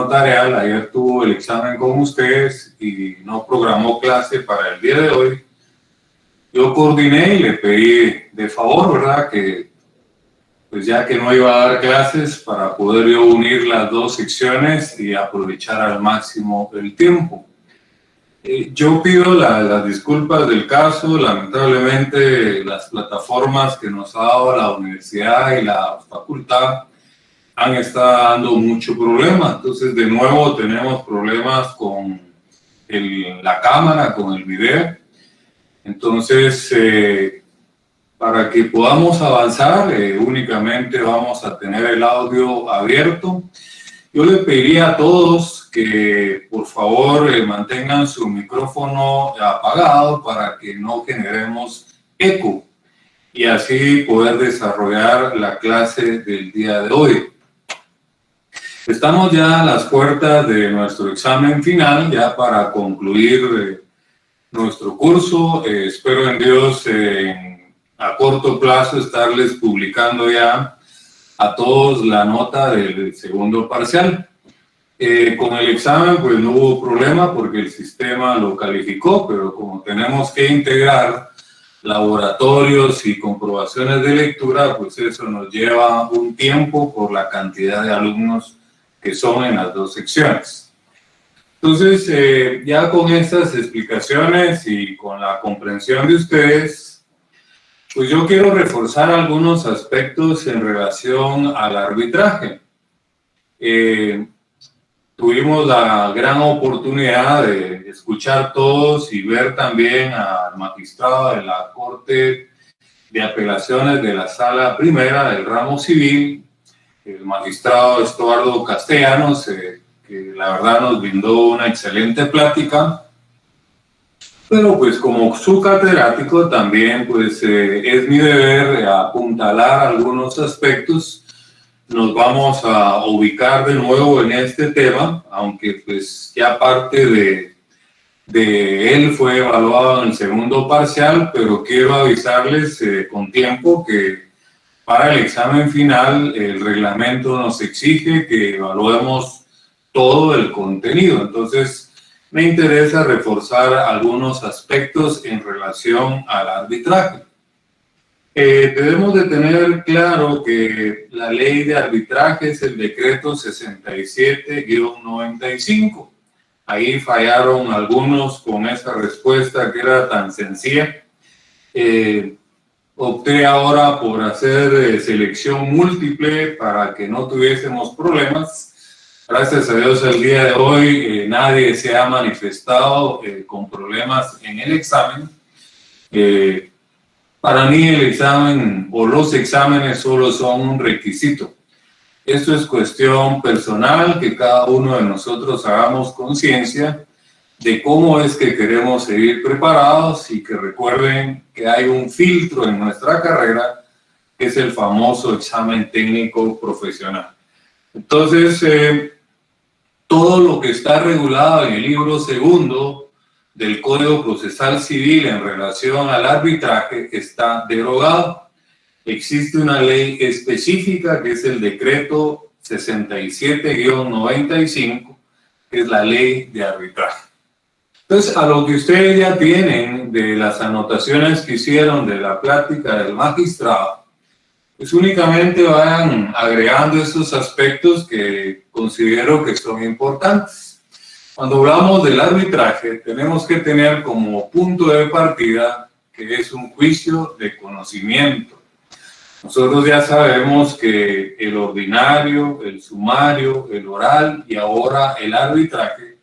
notarial ayer tuvo el examen con ustedes y no programó clase para el día de hoy, yo coordiné y le pedí de favor, ¿verdad?, que pues ya que no iba a dar clases, para poder yo unir las dos secciones y aprovechar al máximo el tiempo. Yo pido las disculpas del caso. Lamentablemente las plataformas que nos ha dado la universidad y la facultad han estado dando mucho problema. Entonces de nuevo tenemos problemas con la cámara, con el video. Entonces para que podamos avanzar únicamente vamos a tener el audio abierto. Yo le pediría a todos que por favor mantengan su micrófono apagado para que no generemos eco y así poder desarrollar la clase del día de hoy. Estamos ya a las puertas de nuestro examen final, ya para concluir nuestro curso. Espero en Dios a corto plazo estarles publicando ya a todos la nota del segundo parcial. Con el examen pues no hubo problema porque el sistema lo calificó, pero como tenemos que integrar laboratorios y comprobaciones de lectura, pues eso nos lleva un tiempo por la cantidad de alumnos que son en las dos secciones. Entonces, ya con estas explicaciones y con la comprensión de ustedes, pues yo quiero reforzar algunos aspectos en relación al arbitraje. Tuvimos la gran oportunidad de escuchar todos y ver también al magistrado de la Corte de Apelaciones de la Sala Primera del Ramo Civil, el magistrado Estuardo Castellanos, que la verdad nos brindó una excelente plática. Pero pues como su catedrático también pues es mi deber apuntalar algunos aspectos. Nos vamos a ubicar de nuevo en este tema, aunque pues ya parte de él fue evaluado en el segundo parcial, pero quiero avisarles con tiempo que para el examen final el reglamento nos exige que evaluemos todo el contenido. Entonces, me interesa reforzar algunos aspectos en relación al arbitraje. Debemos de tener claro que la ley de arbitraje es el decreto 67-95. Ahí fallaron algunos con esa respuesta que era tan sencilla. Opté ahora por hacer selección múltiple para que no tuviésemos problemas. Gracias a Dios el día de hoy nadie se ha manifestado con problemas en el examen. Para mí el examen o los exámenes solo son un requisito. Esto es cuestión personal, que cada uno de nosotros hagamos conciencia de cómo es que queremos seguir preparados y que recuerden que hay un filtro en nuestra carrera que es el famoso examen técnico profesional. Entonces, todo lo que está regulado en el libro segundo del Código Procesal Civil en relación al arbitraje está derogado. Existe una ley específica que es el decreto 67-95, que es la ley de arbitraje. Entonces, a lo que ustedes ya tienen de las anotaciones que hicieron de la plática del magistrado, pues únicamente vayan agregando estos aspectos que considero que son importantes. Cuando hablamos del arbitraje, tenemos que tener como punto de partida que es un juicio de conocimiento. Nosotros ya sabemos que el ordinario, el sumario, el oral y ahora el arbitraje,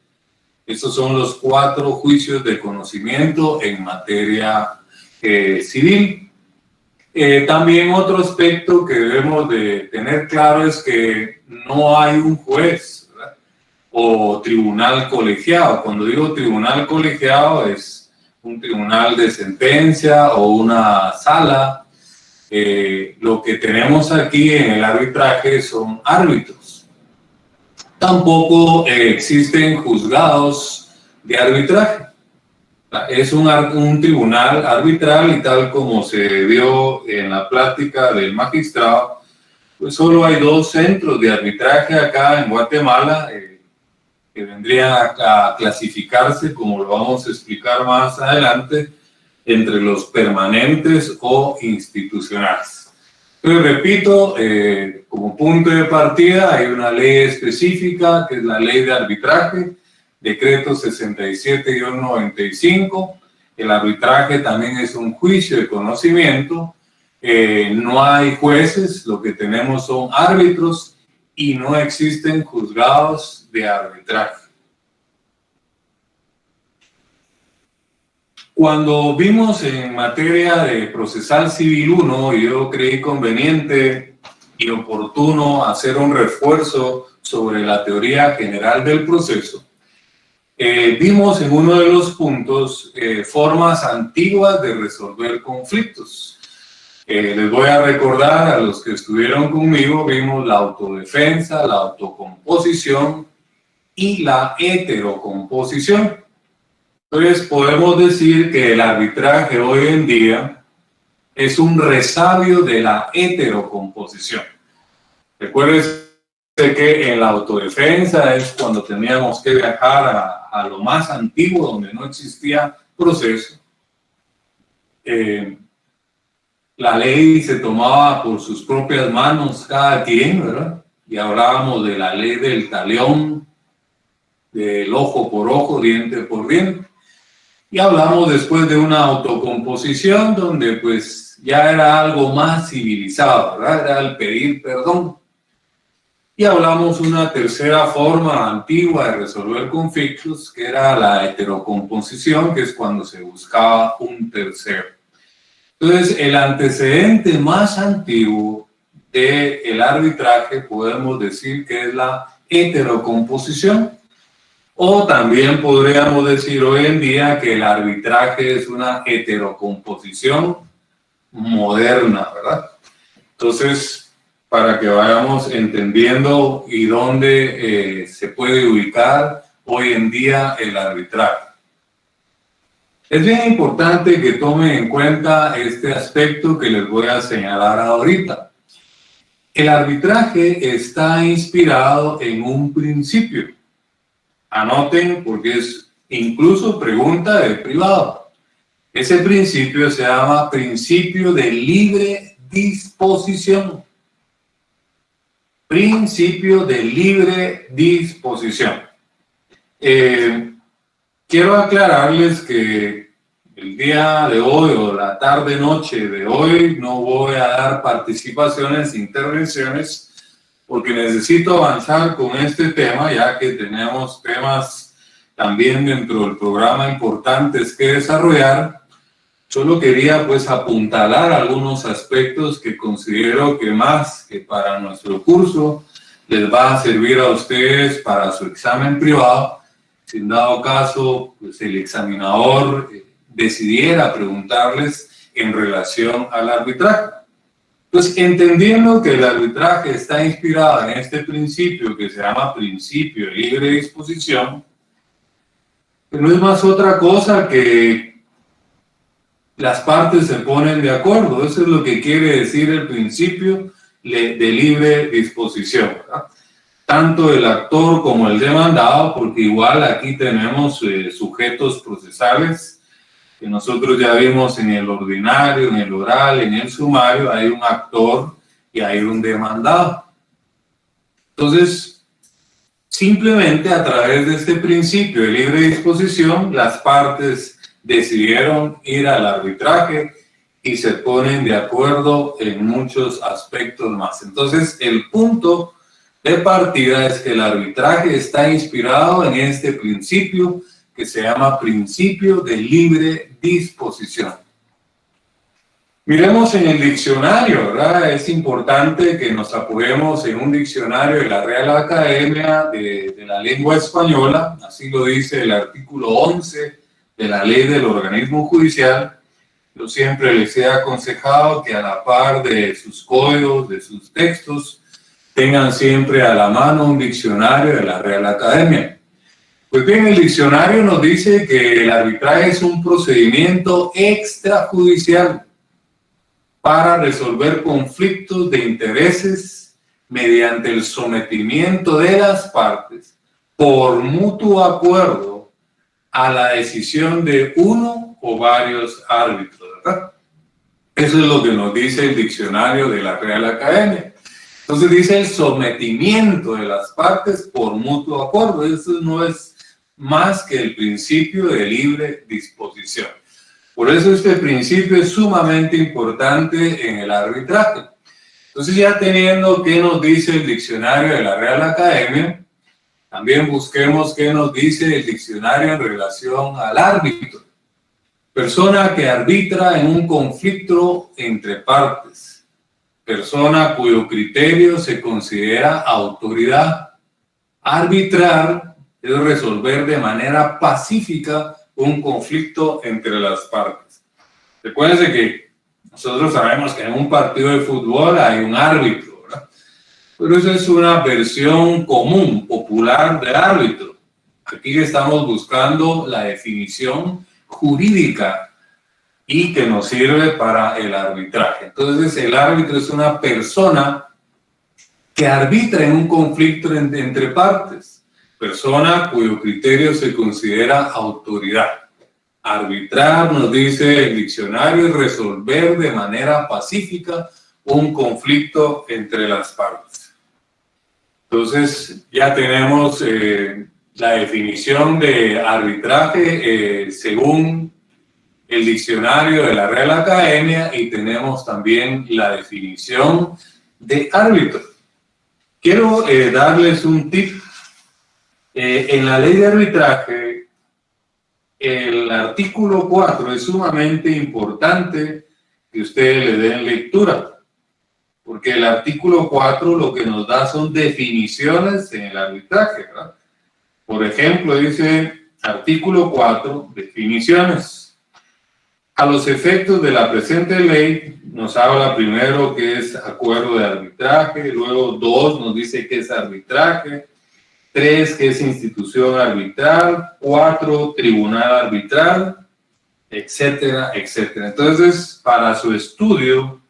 estos son los 4 juicios de conocimiento en materia civil. También otro aspecto que debemos de tener claro es que no hay un juez, ¿verdad?, o tribunal colegiado. Cuando digo tribunal colegiado es un tribunal de sentencia o una sala. Lo que tenemos aquí en el arbitraje son árbitros. Tampoco existen juzgados de arbitraje. Es un tribunal arbitral y tal como se vio en la plática del magistrado, pues solo hay 2 centros de arbitraje acá en Guatemala, que vendrían a clasificarse, como lo vamos a explicar más adelante, entre los permanentes o institucionales. Entonces, repito, como punto de partida hay una ley específica, que es la Ley de Arbitraje, Decreto 67-95. El arbitraje también es un juicio de conocimiento. No hay jueces, lo que tenemos son árbitros y no existen juzgados de arbitraje. Cuando vimos en materia de procesal civil 1, yo creí conveniente y oportuno hacer un refuerzo sobre la teoría general del proceso. Vimos en uno de los puntos formas antiguas de resolver conflictos. Les voy a recordar a los que estuvieron conmigo, vimos la autodefensa, la autocomposición y la heterocomposición. Entonces podemos decir que el arbitraje hoy en día es un resabio de la heterocomposición. Recuerden que en la autodefensa es cuando teníamos que viajar a lo más antiguo, donde no existía proceso. La ley se tomaba por sus propias manos cada quien, ¿verdad? Y hablábamos de la ley del talión, del ojo por ojo, diente por diente. Y hablamos después de una autocomposición donde pues ya era algo más civilizado, ¿verdad? Era el pedir perdón. Y hablamos una tercera forma antigua de resolver conflictos, que era la heterocomposición, que es cuando se buscaba un tercero. Entonces, el antecedente más antiguo del arbitraje podemos decir que es la heterocomposición, o también podríamos decir hoy en día que el arbitraje es una heterocomposición moderna, ¿verdad? Entonces, para que vayamos entendiendo y dónde se puede ubicar hoy en día el arbitraje. Es bien importante que tomen en cuenta este aspecto que les voy a señalar ahorita. El arbitraje está inspirado en un principio. Anoten porque es incluso pregunta de privado. Ese principio se llama principio de libre disposición. Principio de libre disposición. Quiero aclararles que el día de hoy o la tarde-noche de hoy no voy a dar participaciones, intervenciones, porque necesito avanzar con este tema, ya que tenemos temas también dentro del programa importantes que desarrollar. Solo quería pues apuntalar algunos aspectos que considero que más que para nuestro curso les va a servir a ustedes para su examen privado. Si en dado caso pues el examinador decidiera preguntarles en relación al arbitraje. Entonces, entendiendo que el arbitraje está inspirado en este principio que se llama principio de libre disposición, que no es más otra cosa que las partes se ponen de acuerdo. Eso es lo que quiere decir el principio de libre disposición, ¿verdad? Tanto el actor como el demandado, porque igual aquí tenemos sujetos procesales que nosotros ya vimos en el ordinario, en el oral, en el sumario, hay un actor y hay un demandado. Entonces, simplemente a través de este principio de libre disposición, las partes decidieron ir al arbitraje y se ponen de acuerdo en muchos aspectos más. Entonces, el punto de partida es que el arbitraje está inspirado en este principio que se llama principio de libre disposición. Miremos en el diccionario, ¿verdad? Es importante que nos apoyemos en un diccionario de la Real Academia de la Lengua Española, así lo dice el artículo 11 de la Ley del Organismo Judicial. Yo siempre les he aconsejado que a la par de sus códigos, de sus textos, tengan siempre a la mano un diccionario de la Real Academia. Pues bien, el diccionario nos dice que el arbitraje es un procedimiento extrajudicial para resolver conflictos de intereses mediante el sometimiento de las partes por mutuo acuerdo a la decisión de uno o varios árbitros, ¿verdad? Eso es lo que nos dice el diccionario de la Real Academia. Entonces dice el sometimiento de las partes por mutuo acuerdo. Eso no es más que el principio de libre disposición. Por eso este principio es sumamente importante en el arbitraje. Entonces, ya teniendo qué nos dice el diccionario de la Real Academia, también busquemos qué nos dice el diccionario en relación al árbitro. Persona que arbitra en un conflicto entre partes. Persona cuyo criterio se considera autoridad. Arbitrar es resolver de manera pacífica un conflicto entre las partes. Recuérdense que nosotros sabemos que en un partido de fútbol hay un árbitro, ¿verdad? Pero eso es una versión común, popular de árbitro. Aquí estamos buscando la definición jurídica y que nos sirve para el arbitraje. Entonces, el árbitro es una persona que arbitra en un conflicto entre partes. Persona cuyo criterio se considera autoridad. Arbitrar, nos dice el diccionario, es resolver de manera pacífica un conflicto entre las partes. Entonces, ya tenemos la definición de arbitraje según el diccionario de la Real Academia y tenemos también la definición de árbitro. Quiero darles un tip. En la ley de arbitraje, el artículo 4 es sumamente importante que ustedes le den lectura, porque el artículo 4 lo que nos da son definiciones en el arbitraje, ¿verdad? Por ejemplo, dice artículo 4, definiciones. A los efectos de la presente ley, nos habla primero que es acuerdo de arbitraje, luego 2 nos dice que es arbitraje, 3 que es institución arbitral, 4 tribunal arbitral, etcétera, etcétera. Entonces, para su estudio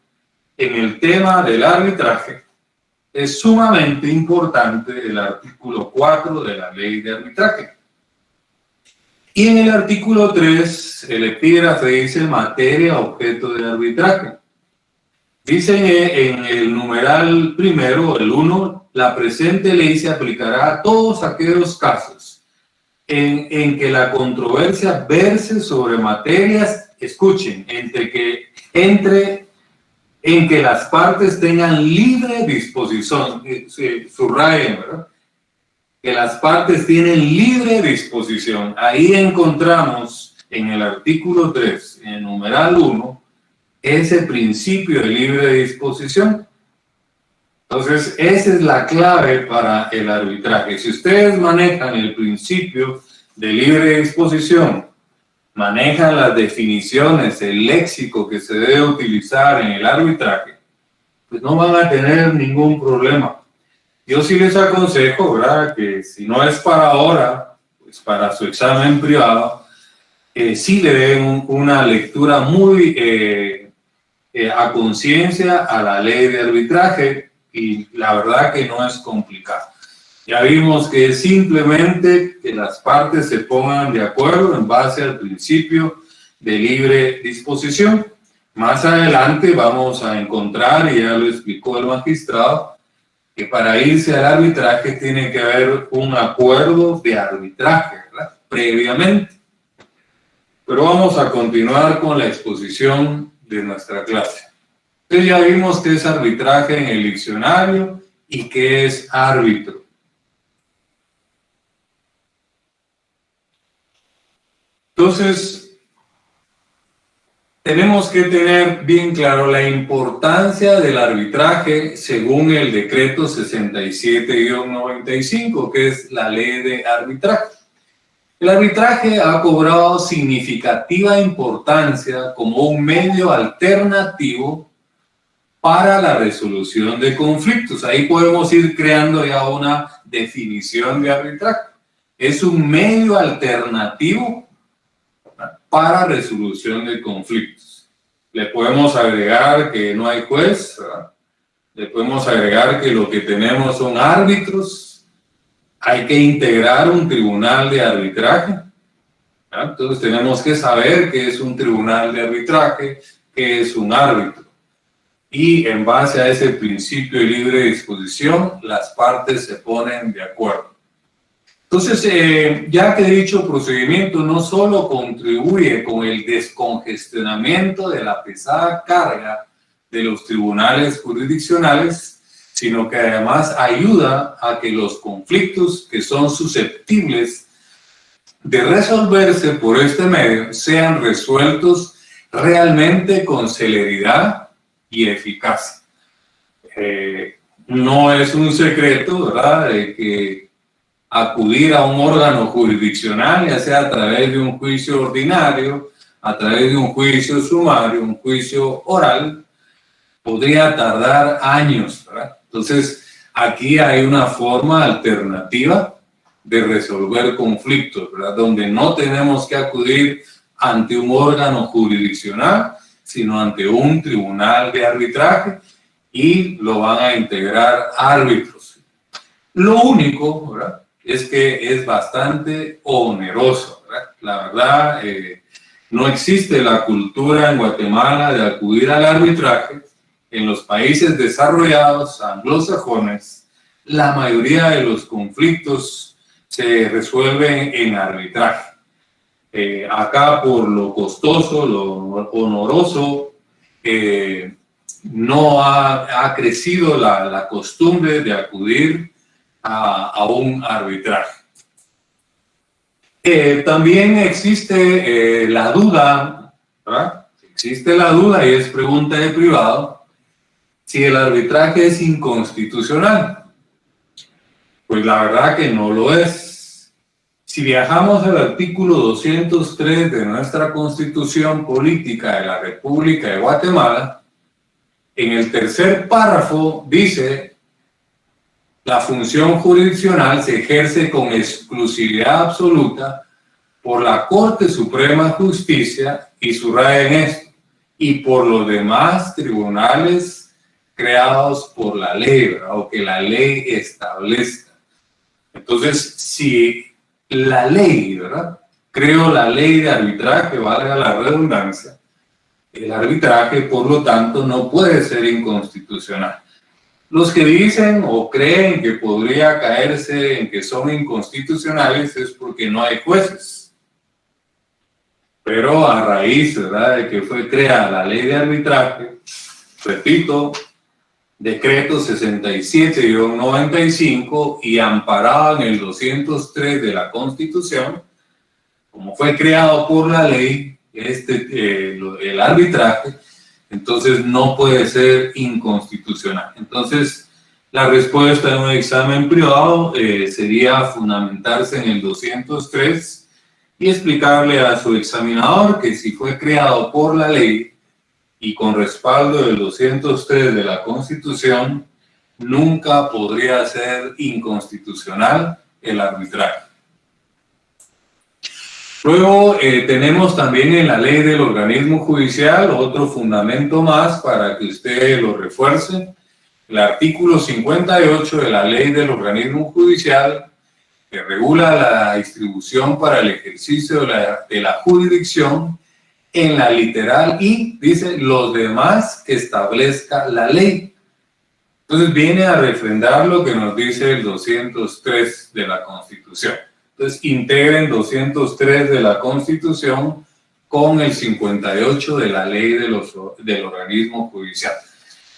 en el tema del arbitraje, es sumamente importante el artículo 4 de la ley de arbitraje. Y en el artículo 3, el epígrafe dice materia objeto de arbitraje. Dice en el numeral primero, el 1, la presente ley se aplicará a todos aquellos casos en que la controversia verse sobre materias, escuchen, en que las partes tengan libre disposición, subrayen, ¿verdad? Que las partes tienen libre disposición. Ahí encontramos en el artículo 3, en el numeral 1, ese principio de libre disposición. Entonces, esa es la clave para el arbitraje. Si ustedes manejan el principio de libre disposición, manejan las definiciones, el léxico que se debe utilizar en el arbitraje, pues no van a tener ningún problema. Yo sí les aconsejo, ¿verdad?, que si no es para ahora, pues para su examen privado, sí le den una lectura muy a conciencia a la ley de arbitraje, y la verdad que no es complicado. Ya vimos que es simplemente que las partes se pongan de acuerdo en base al principio de libre disposición. Más adelante vamos a encontrar, y ya lo explicó el magistrado, que para irse al arbitraje tiene que haber un acuerdo de arbitraje, ¿verdad?, previamente. Pero vamos a continuar con la exposición de nuestra clase. Entonces ya vimos qué es arbitraje en el diccionario y qué es árbitro. Entonces, tenemos que tener bien claro la importancia del arbitraje según el decreto 67-95, que es la ley de arbitraje. El arbitraje ha cobrado significativa importancia como un medio alternativo para la resolución de conflictos. Ahí podemos ir creando ya una definición de arbitraje. Es un medio alternativo para resolución de conflictos. Le podemos agregar que no hay juez, ¿verdad? Le podemos agregar que lo que tenemos son árbitros, hay que integrar un tribunal de arbitraje. Entonces tenemos que saber qué es un tribunal de arbitraje, qué es un árbitro. Y en base a ese principio de libre disposición, las partes se ponen de acuerdo. Entonces, ya que dicho procedimiento no solo contribuye con el descongestionamiento de la pesada carga de los tribunales jurisdiccionales, sino que además ayuda a que los conflictos que son susceptibles de resolverse por este medio sean resueltos realmente con celeridad y eficacia. No es un secreto, ¿verdad?, de que acudir a un órgano jurisdiccional, ya sea a través de un juicio ordinario, a través de un juicio sumario, un juicio oral, podría tardar años, ¿verdad? Entonces, aquí hay una forma alternativa de resolver conflictos, ¿verdad?, donde no tenemos que acudir ante un órgano jurisdiccional, sino ante un tribunal de arbitraje, y lo van a integrar árbitros. Lo único, ¿verdad?, es que es bastante oneroso, ¿verdad? La verdad, no existe la cultura en Guatemala de acudir al arbitraje. En los países desarrollados, anglosajones, la mayoría de los conflictos se resuelven en arbitraje. Acá, por lo costoso, lo oneroso, no ha crecido la costumbre de acudir a un arbitraje. También existe la duda, ¿verdad? Existe la duda, y es pregunta de privado, si el arbitraje es inconstitucional. Pues la verdad que no lo es. Si viajamos al artículo 203 de nuestra Constitución Política de la República de Guatemala, en el tercer párrafo dice: la función jurisdiccional se ejerce con exclusividad absoluta por la Corte Suprema de Justicia, y subraya en esto, y por los demás tribunales creados por la ley, ¿verdad?, o que la ley establezca. Entonces, si la ley, ¿verdad?, creó la ley de arbitraje, valga la redundancia, el arbitraje, por lo tanto, no puede ser inconstitucional. Los que dicen o creen que podría caerse en que son inconstitucionales es porque no hay jueces. Pero a raíz, ¿verdad?, de que fue creada la ley de arbitraje, repito, decreto 67-95, y amparado en el 203 de la Constitución, como fue creado por la ley el arbitraje, entonces no puede ser inconstitucional. Entonces, la respuesta en un examen privado sería fundamentarse en el 203 y explicarle a su examinador que si fue creado por la ley y con respaldo del 203 de la Constitución, nunca podría ser inconstitucional el arbitraje. Luego tenemos también en la ley del organismo judicial otro fundamento más para que usted lo refuerce. El artículo 58 de la ley del organismo judicial, que regula la distribución para el ejercicio de la jurisdicción, en la literal y dice los demás que establezca la ley. Entonces viene a refrendar lo que nos dice el 203 de la Constitución. Entonces integren 203 de la Constitución con el 58 de la ley del organismo judicial.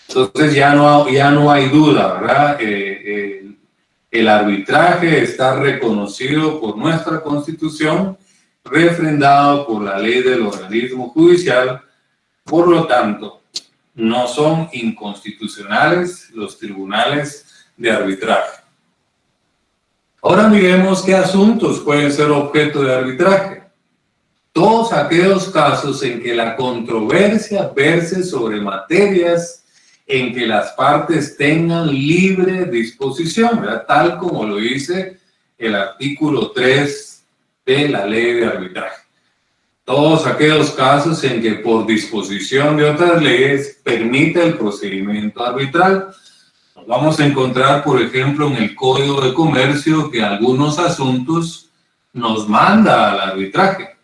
Entonces ya no hay duda, ¿verdad? El arbitraje está reconocido por nuestra Constitución, refrendado por la ley del organismo judicial. Por lo tanto, no son inconstitucionales los tribunales de arbitraje. Ahora miremos qué asuntos pueden ser objeto de arbitraje. Todos aquellos casos en que la controversia verse sobre materias en que las partes tengan libre disposición, ¿verdad?, tal como lo dice el artículo 3 de la ley de arbitraje. Todos aquellos casos en que por disposición de otras leyes permite el procedimiento arbitral. Vamos a encontrar, por ejemplo, en el Código de Comercio que algunos asuntos nos manda al arbitraje.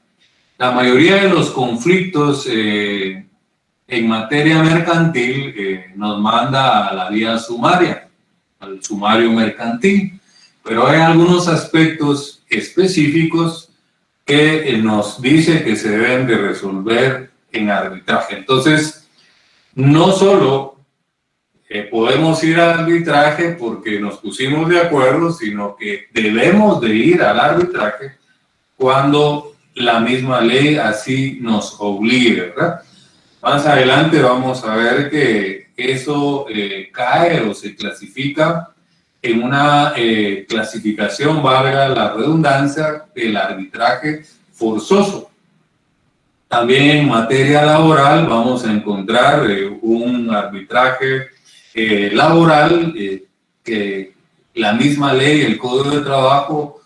La mayoría de los conflictos en materia mercantil nos manda a la vía sumaria, al sumario mercantil, pero hay algunos aspectos específicos que nos dice que se deben de resolver en arbitraje. Entonces, no solo podemos ir al arbitraje porque nos pusimos de acuerdo, sino que debemos de ir al arbitraje cuando la misma ley así nos obligue, ¿verdad? Más adelante vamos a ver que eso cae o se clasifica en una clasificación, valga la redundancia, del arbitraje forzoso. También en materia laboral vamos a encontrar un arbitraje laboral que la misma ley, el Código de Trabajo,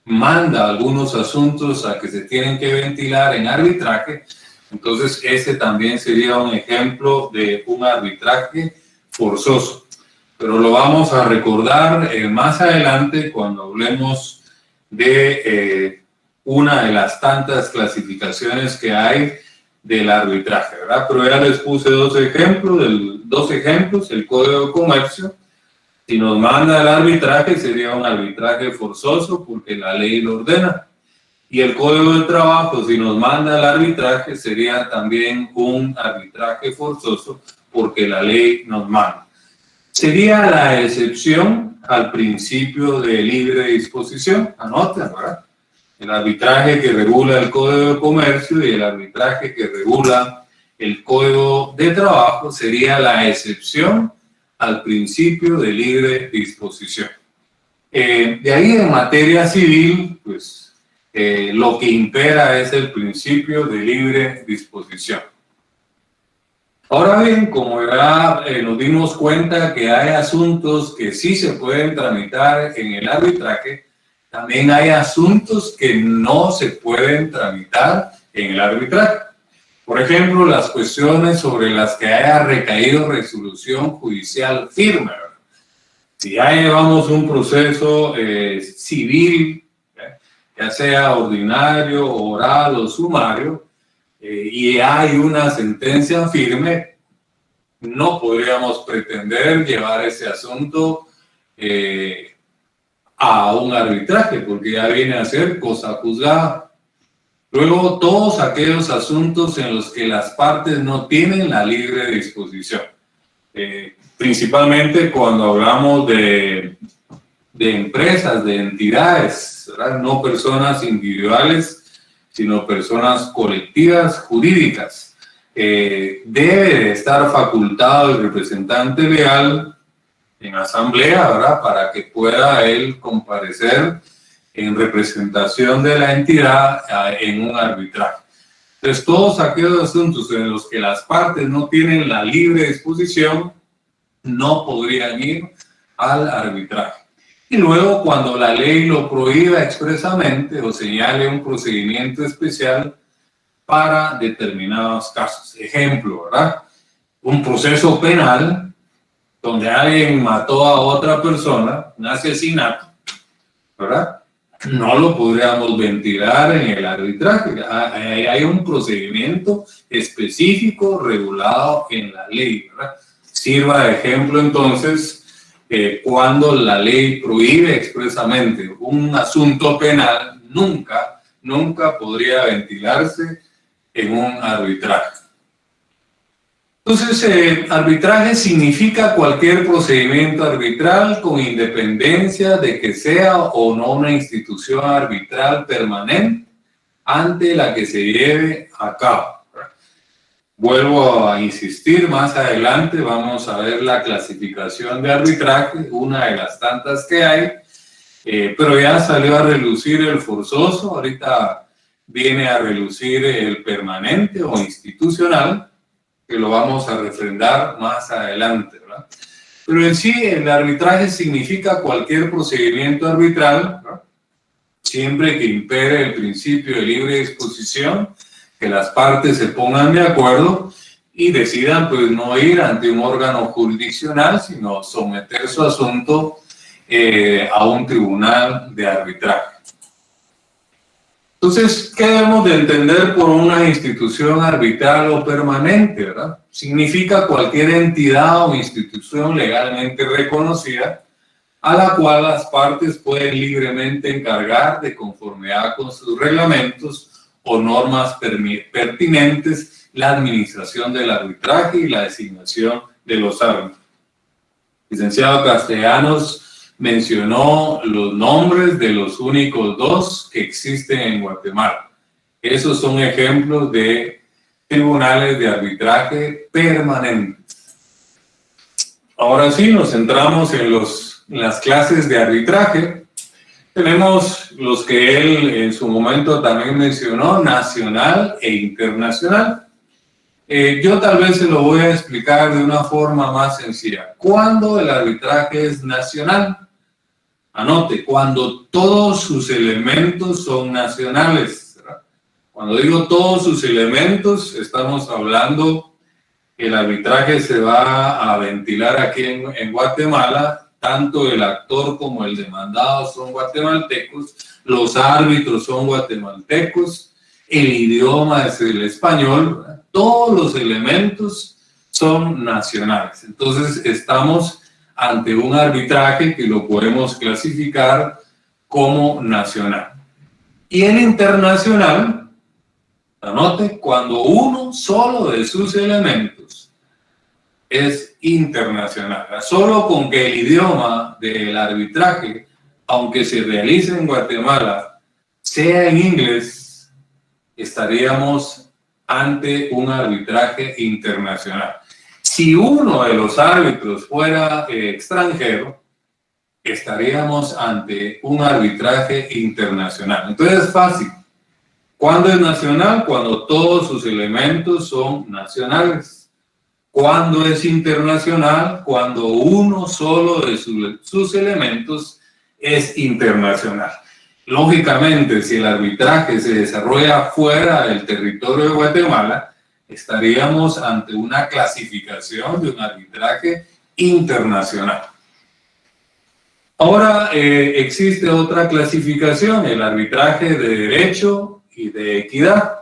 manda algunos asuntos a que se tienen que ventilar en arbitraje. Entonces, ese también sería un ejemplo de un arbitraje forzoso. Pero lo vamos a recordar más adelante cuando hablemos de una de las tantas clasificaciones que hay del arbitraje, ¿verdad? Pero ya les puse dos ejemplos, el Código de Comercio. Si nos manda el arbitraje, sería un arbitraje forzoso porque la ley lo ordena. Y el Código de Trabajo, si nos manda el arbitraje, sería también un arbitraje forzoso porque la ley nos manda. Sería la excepción al principio de libre disposición. Anoten, ¿verdad? El arbitraje que regula el Código de Comercio y el arbitraje que regula el Código de Trabajo sería la excepción al principio de libre disposición. De ahí en materia civil, pues lo que impera es el principio de libre disposición. Ahora bien, como ya nos dimos cuenta que hay asuntos que sí se pueden tramitar en el arbitraje, también hay asuntos que no se pueden tramitar en el arbitraje. Por ejemplo, las cuestiones sobre las que haya recaído resolución judicial firme. Si ya llevamos un proceso civil, ya sea ordinario, oral o sumario, y hay una sentencia firme, no podríamos pretender llevar ese asunto a un arbitraje, porque ya viene a ser cosa juzgada. Luego, todos aquellos asuntos en los que las partes no tienen la libre disposición, principalmente cuando hablamos de empresas, de entidades, ¿verdad? No personas individuales, sino personas colectivas jurídicas. Debe estar facultado el representante legal en asamblea, ¿verdad? Para que pueda él comparecer en representación de la entidad en un arbitraje. Entonces, todos aquellos asuntos en los que las partes no tienen la libre disposición no podrían ir al arbitraje. Y luego, cuando la ley lo prohíba expresamente o señale un procedimiento especial para determinados casos. Ejemplo, ¿verdad? Un proceso penal donde alguien mató a otra persona, un asesinato, ¿verdad? No lo podríamos ventilar en el arbitraje. Hay un procedimiento específico regulado en la ley, ¿verdad? Sirva de ejemplo entonces cuando la ley prohíbe expresamente un asunto penal, nunca podría ventilarse en un arbitraje. Entonces, arbitraje significa cualquier procedimiento arbitral con independencia de que sea o no una institución arbitral permanente ante la que se lleve a cabo. Vuelvo a insistir, más adelante vamos a ver la clasificación de arbitraje, una de las tantas que hay, pero ya salió a relucir el forzoso, ahorita viene a relucir el permanente o institucional, que lo vamos a refrendar más adelante, ¿verdad? Pero en sí, el arbitraje significa cualquier procedimiento arbitral, ¿verdad? Siempre que impere el principio de libre disposición, que las partes se pongan de acuerdo y decidan pues no ir ante un órgano jurisdiccional, sino someter su asunto a un tribunal de arbitraje. Entonces, ¿qué debemos de entender por una institución arbitral o permanente, verdad? Significa cualquier entidad o institución legalmente reconocida a la cual las partes pueden libremente encargar, de conformidad con sus reglamentos o normas pertinentes, la administración del arbitraje y la designación de los árbitros. Licenciado Castellanos mencionó los nombres de los únicos dos que existen en Guatemala. Esos son ejemplos de tribunales de arbitraje permanentes. Ahora sí, nos centramos en las clases de arbitraje. Tenemos los que él en su momento también mencionó, nacional e internacional. Yo tal vez se lo voy a explicar de una forma más sencilla. ¿Cuándo el arbitraje es nacional? Anote, cuando todos sus elementos son nacionales, ¿verdad? Cuando digo todos sus elementos, estamos hablando que el arbitraje se va a ventilar aquí en Guatemala. Tanto el actor como el demandado son guatemaltecos, los árbitros son guatemaltecos, el idioma es el español, ¿verdad? Todos los elementos son nacionales. Entonces estamos ante un arbitraje que lo podemos clasificar como nacional. Y el internacional, anote, cuando uno solo de sus elementos es internacional. Solo con que el idioma del arbitraje, aunque se realice en Guatemala, sea en inglés, estaríamos ante un arbitraje internacional. Si uno de los árbitros fuera extranjero, estaríamos ante un arbitraje internacional. Entonces es fácil. ¿Cuándo es nacional? Cuando todos sus elementos son nacionales. ¿Cuándo es internacional? Cuando uno solo de sus elementos es internacional. Lógicamente, si el arbitraje se desarrolla fuera del territorio de Guatemala, estaríamos ante una clasificación de un arbitraje internacional. Ahora existe otra clasificación, el arbitraje de derecho y de equidad.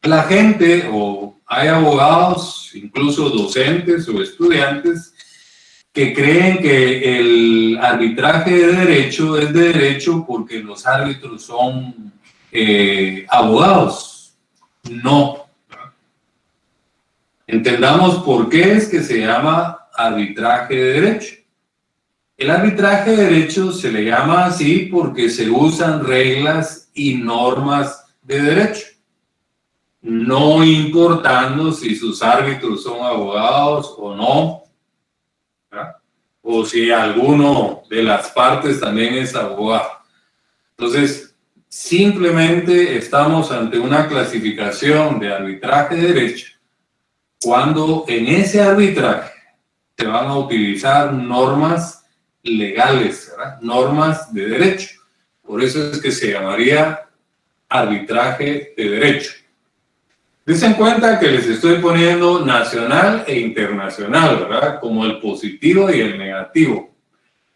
La gente, o hay abogados, incluso docentes o estudiantes, que creen que el arbitraje de derecho es de derecho porque los árbitros son abogados. No. Entendamos por qué es que se llama arbitraje de derecho. El arbitraje de derecho se le llama así porque se usan reglas y normas de derecho, no importando si sus árbitros son abogados o no, ¿verdad? O si alguno de las partes también es abogado. Entonces, simplemente estamos ante una clasificación de arbitraje de derecho cuando en ese arbitraje se van a utilizar normas legales, ¿verdad? Normas de derecho. Por eso es que se llamaría arbitraje de derecho. Desen cuenta que les estoy poniendo nacional e internacional, ¿verdad? Como el positivo y el negativo.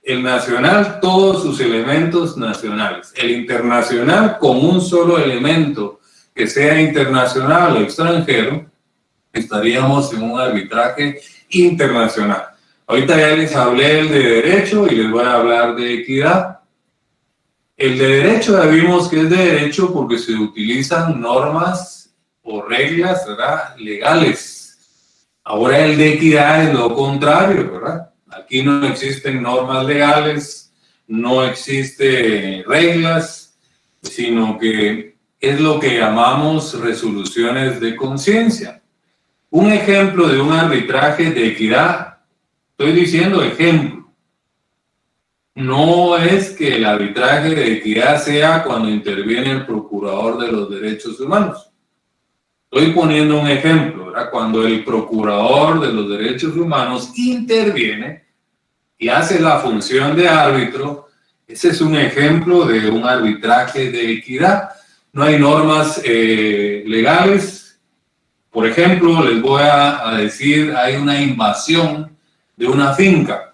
El nacional, todos sus elementos nacionales. El internacional, con un solo elemento que sea internacional o extranjero, estaríamos en un arbitraje internacional. Ahorita ya les hablé el de derecho y les voy a hablar de equidad. El de derecho ya vimos que es de derecho porque se utilizan normas o reglas, ¿verdad?, legales. Ahora el de equidad es lo contrario, ¿verdad? Aquí no existen normas legales, no existen reglas, sino que es lo que llamamos resoluciones de conciencia. Un ejemplo de un arbitraje de equidad, estoy diciendo ejemplo, no es que el arbitraje de equidad sea cuando interviene el procurador de los derechos humanos. Estoy poniendo un ejemplo, ¿verdad? Cuando el procurador de los derechos humanos interviene y hace la función de árbitro, ese es un ejemplo de un arbitraje de equidad. No hay normas legales, Por ejemplo, les voy a decir, hay una invasión de una finca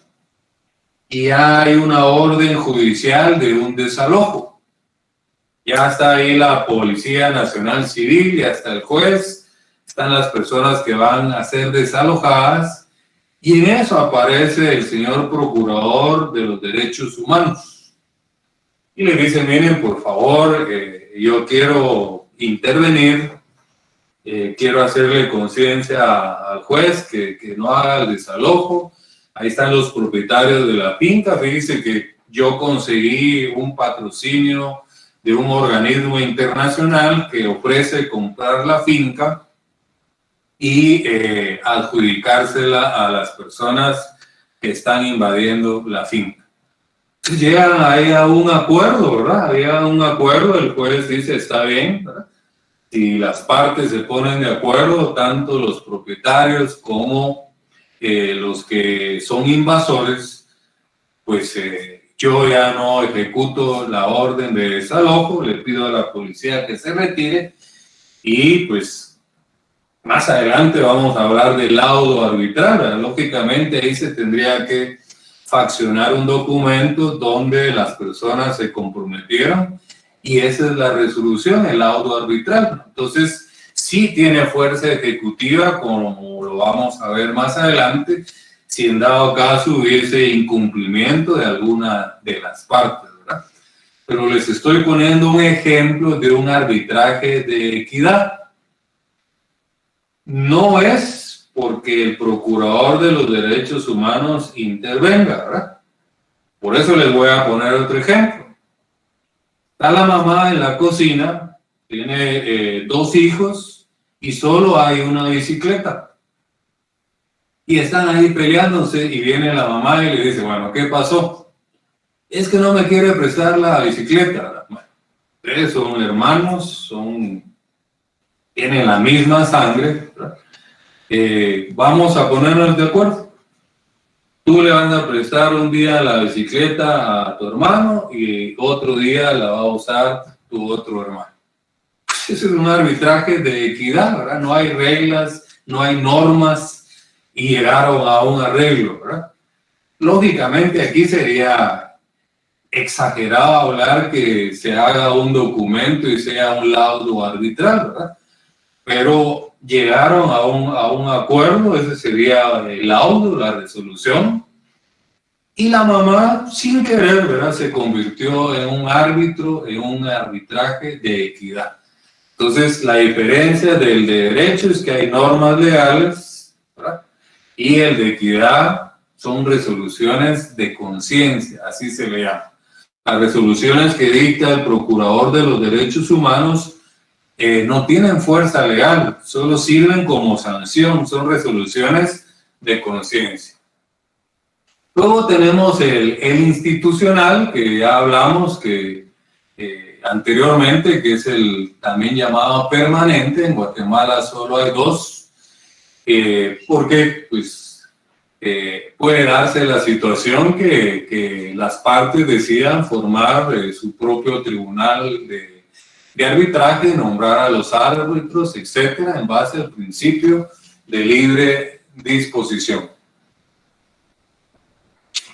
y hay una orden judicial de un desalojo. Ya está ahí la Policía Nacional Civil, ya está el juez, están las personas que van a ser desalojadas, y en eso aparece el señor Procurador de los Derechos Humanos. Y le dice, miren, por favor, yo quiero intervenir, quiero hacerle conciencia al juez que no haga el desalojo. Ahí están los propietarios de la finca. Fíjense que yo conseguí un patrocinio de un organismo internacional que ofrece comprar la finca y adjudicársela a las personas que están invadiendo la finca. Llegan ahí a un acuerdo, ¿verdad? Llegan a un acuerdo, el juez dice, está bien, ¿verdad? Si las partes se ponen de acuerdo, tanto los propietarios como los que son invasores, pues yo ya no ejecuto la orden de desalojo, le pido a la policía que se retire y pues más adelante vamos a hablar del laudo arbitral, ¿verdad? Lógicamente ahí se tendría que faccionar un documento donde las personas se comprometieron y esa es la resolución, el laudo arbitral. Entonces, sí tiene fuerza ejecutiva, como lo vamos a ver más adelante, si en dado caso hubiese incumplimiento de alguna de las partes, ¿verdad? Pero les estoy poniendo un ejemplo de un arbitraje de equidad. No es porque el Procurador de los Derechos Humanos intervenga, ¿verdad? Por eso les voy a poner otro ejemplo. Está la mamá en la cocina, tiene 2 hijos y solo hay una bicicleta. Y están ahí peleándose y viene la mamá y le dice, bueno, ¿qué pasó? Es que no me quiere prestar la bicicleta. Bueno, ustedes son hermanos, tienen la misma sangre, ¿verdad? Vamos a ponernos de acuerdo. Tú le vas a prestar un día la bicicleta a tu hermano y otro día la va a usar tu otro hermano. Ese es un arbitraje de equidad, ¿verdad? No hay reglas, no hay normas y llegaron a un arreglo, ¿verdad? Lógicamente aquí sería exagerado hablar que se haga un documento y sea un laudo arbitral, ¿verdad? Pero llegaron a un acuerdo, ese sería el laudo, la resolución, y la mamá, sin querer, ¿verdad?, se convirtió en un árbitro, en un arbitraje de equidad. Entonces, la diferencia del de derecho es que hay normas legales, ¿verdad?, y el de equidad son resoluciones de conciencia, así se le llama. Las resoluciones que dicta el Procurador de los Derechos Humanos no tienen fuerza legal, solo sirven como sanción, son resoluciones de conciencia. Luego tenemos el institucional, que ya hablamos que anteriormente, que es el también llamado permanente. En Guatemala solo hay 2, porque pues, puede darse la situación que las partes decidan formar su propio tribunal de arbitraje, nombrar a los árbitros, etcétera, en base al principio de libre disposición.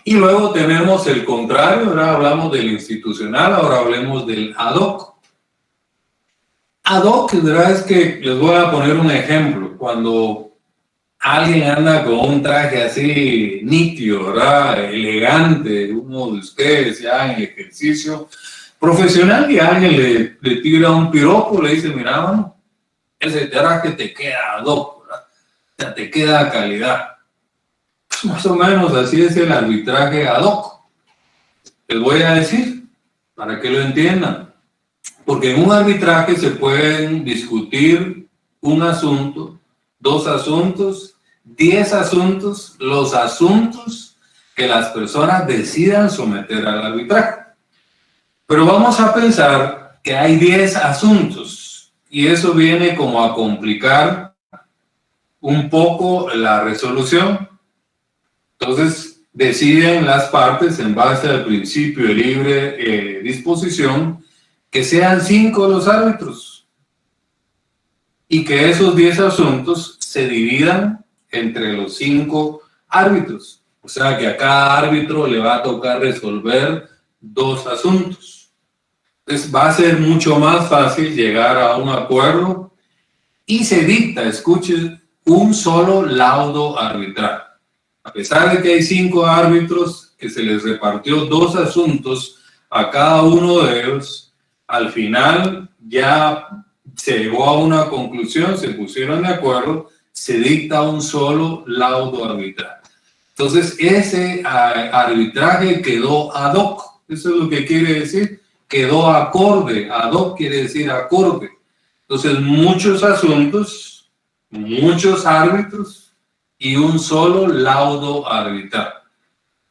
Y luego tenemos el contrario, ahora hablamos del institucional, ahora hablemos del ad hoc. Ad hoc, ¿verdad? Es que les voy a poner un ejemplo. Cuando alguien anda con un traje así nítido, ¿verdad?, elegante, uno de ustedes ya en el ejercicio profesional, y alguien le tira un piropo, le dice, mira, mano, ese traje te queda ad hoc, ¿verdad?, o sea, te queda calidad. Más o menos así es el arbitraje ad hoc. Les voy a decir, para que lo entiendan. Porque en un arbitraje se pueden discutir un asunto, 2 asuntos, 10 asuntos, los asuntos que las personas decidan someter al arbitraje. Pero vamos a pensar que hay 10 asuntos y eso viene como a complicar un poco la resolución. Entonces, deciden las partes en base al principio de libre disposición que sean 5 los árbitros. y que esos 10 asuntos se dividan entre los 5 árbitros. O sea que a cada árbitro le va a tocar resolver 2 asuntos. Entonces va a ser mucho más fácil llegar a un acuerdo y se dicta, escuche, un solo laudo arbitral. A pesar de que hay 5 árbitros que se les repartió 2 asuntos a cada uno de ellos, al final ya se llegó a una conclusión, se pusieron de acuerdo, se dicta un solo laudo arbitral. Entonces ese arbitraje quedó ad hoc, eso es lo que quiere decir, quedó acorde, ad hoc quiere decir acorde. Entonces muchos asuntos, muchos árbitros y un solo laudo arbitral.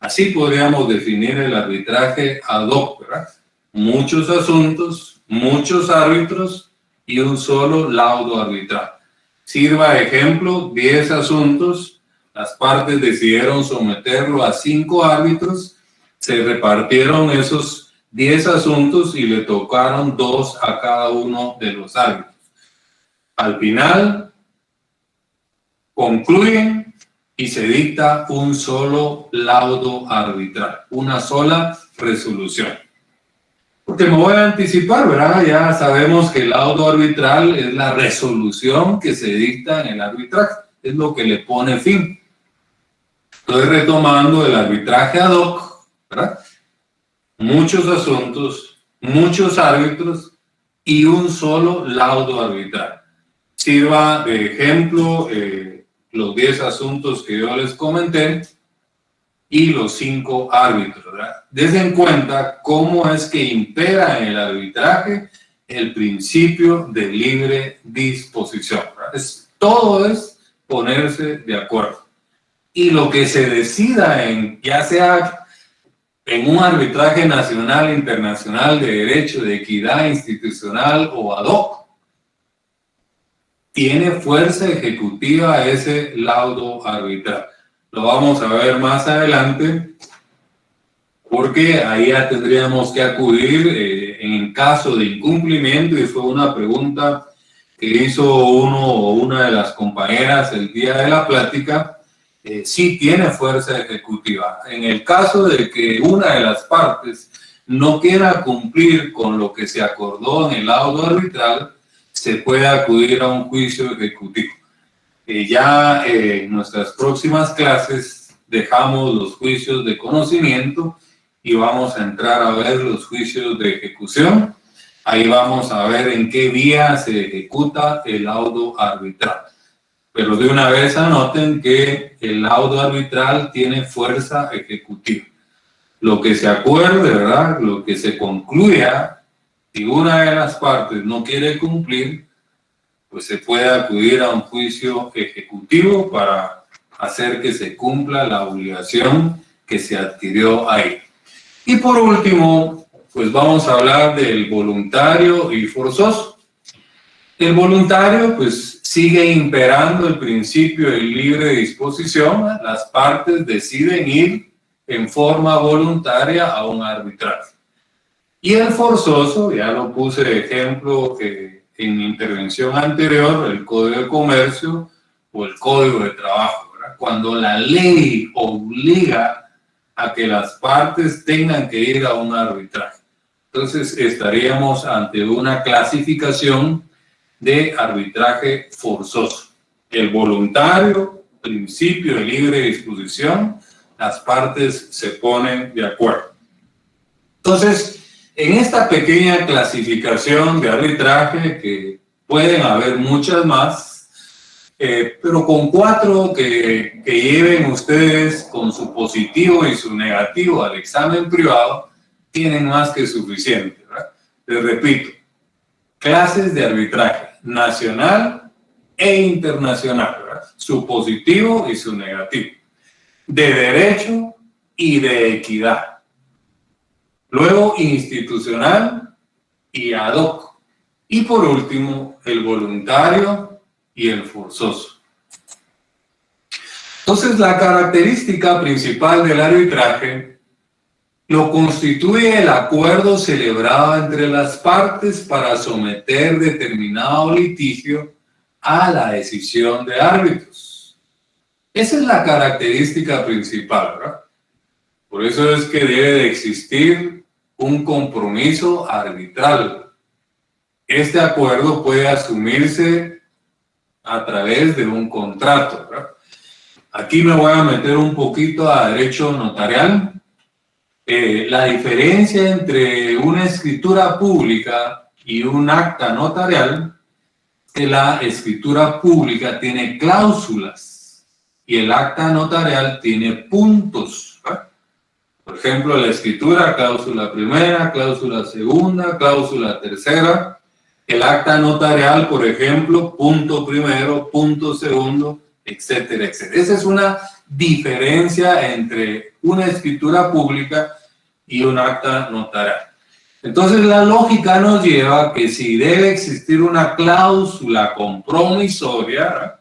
Así podríamos definir el arbitraje ad hoc, ¿verdad? Muchos asuntos, muchos árbitros y un solo laudo arbitral. Sirva de ejemplo, 10 asuntos, las partes decidieron someterlo a 5 árbitros, se repartieron esos 10 asuntos y le tocaron 2 a cada uno de los árbitros. Al final, concluyen y se dicta un solo laudo arbitral, una sola resolución. Porque me voy a anticipar, ¿verdad? Ya sabemos que el laudo arbitral es la resolución que se dicta en el arbitraje, es lo que le pone fin. Estoy retomando el arbitraje ad hoc, ¿verdad? Muchos asuntos, muchos árbitros y un solo laudo arbitral. Sirva de ejemplo los 10 asuntos que yo les comenté y los 5 árbitros, ¿verdad? Dense cuenta cómo es que impera en el arbitraje el principio de libre disposición, ¿verdad? Todo es ponerse de acuerdo. Y lo que se decida ya sea en un arbitraje nacional, internacional, de derecho, de equidad institucional o ad hoc, tiene fuerza ejecutiva ese laudo arbitral. Lo vamos a ver más adelante, porque ahí ya tendríamos que acudir en caso de incumplimiento, y fue una pregunta que hizo uno o una de las compañeras el día de la plática. Sí tiene fuerza ejecutiva. En el caso de que una de las partes no quiera cumplir con lo que se acordó en el laudo arbitral, se puede acudir a un juicio ejecutivo. Ya en nuestras próximas clases dejamos los juicios de conocimiento y vamos a entrar a ver los juicios de ejecución. Ahí vamos a ver en qué vía se ejecuta el laudo arbitral. Pero de una vez anoten que el laudo arbitral tiene fuerza ejecutiva. Lo que se acuerde, ¿verdad? Lo que se concluya, si una de las partes no quiere cumplir, pues se puede acudir a un juicio ejecutivo para hacer que se cumpla la obligación que se adquirió ahí. Y por último, pues vamos a hablar del voluntario y forzoso. El voluntario, pues sigue imperando el principio de libre disposición. Las partes deciden ir en forma voluntaria a un arbitraje. Y el forzoso, ya lo puse de ejemplo en mi intervención anterior, el Código de Comercio o el Código de Trabajo, ¿verdad? Cuando la ley obliga a que las partes tengan que ir a un arbitraje. Entonces estaríamos ante una clasificación de arbitraje forzoso. El voluntario, principio de libre disposición, las partes se ponen de acuerdo. Entonces, en esta pequeña clasificación de arbitraje, que pueden haber muchas más, pero con 4 que lleven ustedes con su positivo y su negativo al examen privado, tienen más que suficiente, ¿verdad? Les repito, clases de arbitraje nacional e internacional, ¿verdad? Su positivo y su negativo, de derecho y de equidad. Luego institucional y ad hoc. Y por último, el voluntario y el forzoso. Entonces, la característica principal del arbitraje lo constituye el acuerdo celebrado entre las partes para someter determinado litigio a la decisión de árbitros. Esa es la característica principal, ¿verdad? Por eso es que debe de existir un compromiso arbitral. Este acuerdo puede asumirse a través de un contrato, ¿verdad? Aquí me voy a meter un poquito a derecho notarial. La diferencia entre una escritura pública y un acta notarial es que la escritura pública tiene cláusulas y el acta notarial tiene puntos, ¿verdad? Por ejemplo, la escritura, cláusula primera, cláusula segunda, cláusula tercera. El acta notarial, por ejemplo, punto primero, punto segundo, etcétera, etcétera. Esa es una diferencia entre una escritura pública y un acta notarial. Entonces, la lógica nos lleva a que si debe existir una cláusula compromisoria,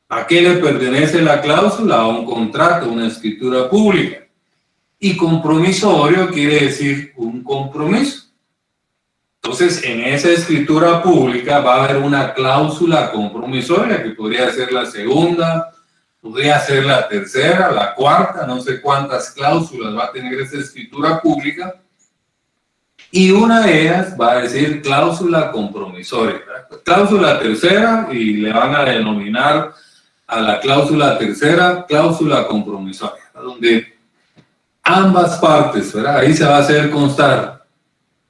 ¿a qué le pertenece la cláusula? A un contrato, una escritura pública. Y compromisorio quiere decir un compromiso. Entonces, en esa escritura pública va a haber una cláusula compromisoria que podría ser la segunda, podría ser la tercera, la cuarta, no sé cuántas cláusulas va a tener esa escritura pública. Y una de ellas va a decir cláusula compromisoria, ¿verdad? Cláusula tercera, y le van a denominar a la cláusula tercera cláusula compromisoria, ¿verdad? Donde ambas partes, ¿verdad? Ahí se va a hacer constar,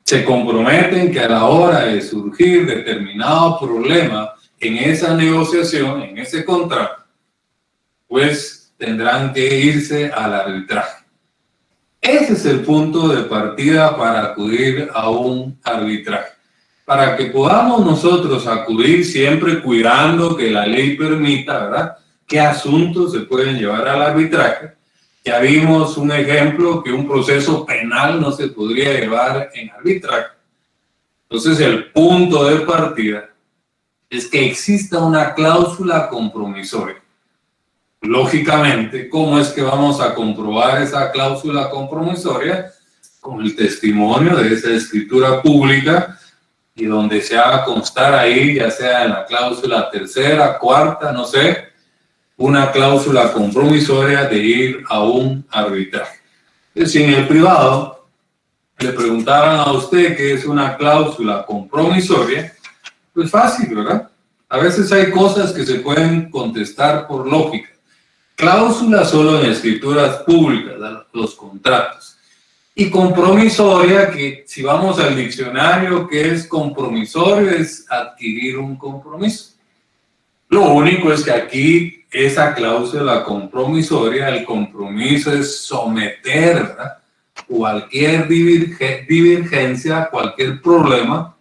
se comprometen que a la hora de surgir determinado problema en esa negociación, en ese contrato, pues tendrán que irse al arbitraje. Ese es el punto de partida para acudir a un arbitraje. Para que podamos nosotros acudir siempre cuidando que la ley permita, ¿verdad?, qué asuntos se pueden llevar al arbitraje. Ya vimos un ejemplo que un proceso penal no se podría llevar en arbitraje. Entonces el punto de partida es que exista una cláusula compromisoria. Lógicamente, ¿cómo es que vamos a comprobar esa cláusula compromisoria? Con el testimonio de esa escritura pública y donde se haga constar ahí, ya sea en la cláusula tercera, cuarta, no sé, una cláusula compromisoria de ir a un arbitraje. Si en el privado le preguntaran a usted qué es una cláusula compromisoria, pues fácil, ¿verdad? A veces hay cosas que se pueden contestar por lógica. Cláusula solo en escrituras públicas, ¿verdad?, los contratos. Y compromisoria, que si vamos al diccionario, ¿qué es compromisorio? Es adquirir un compromiso. Lo único es que aquí esa cláusula compromisoria, el compromiso es someter, ¿verdad?, cualquier divergencia, cualquier problema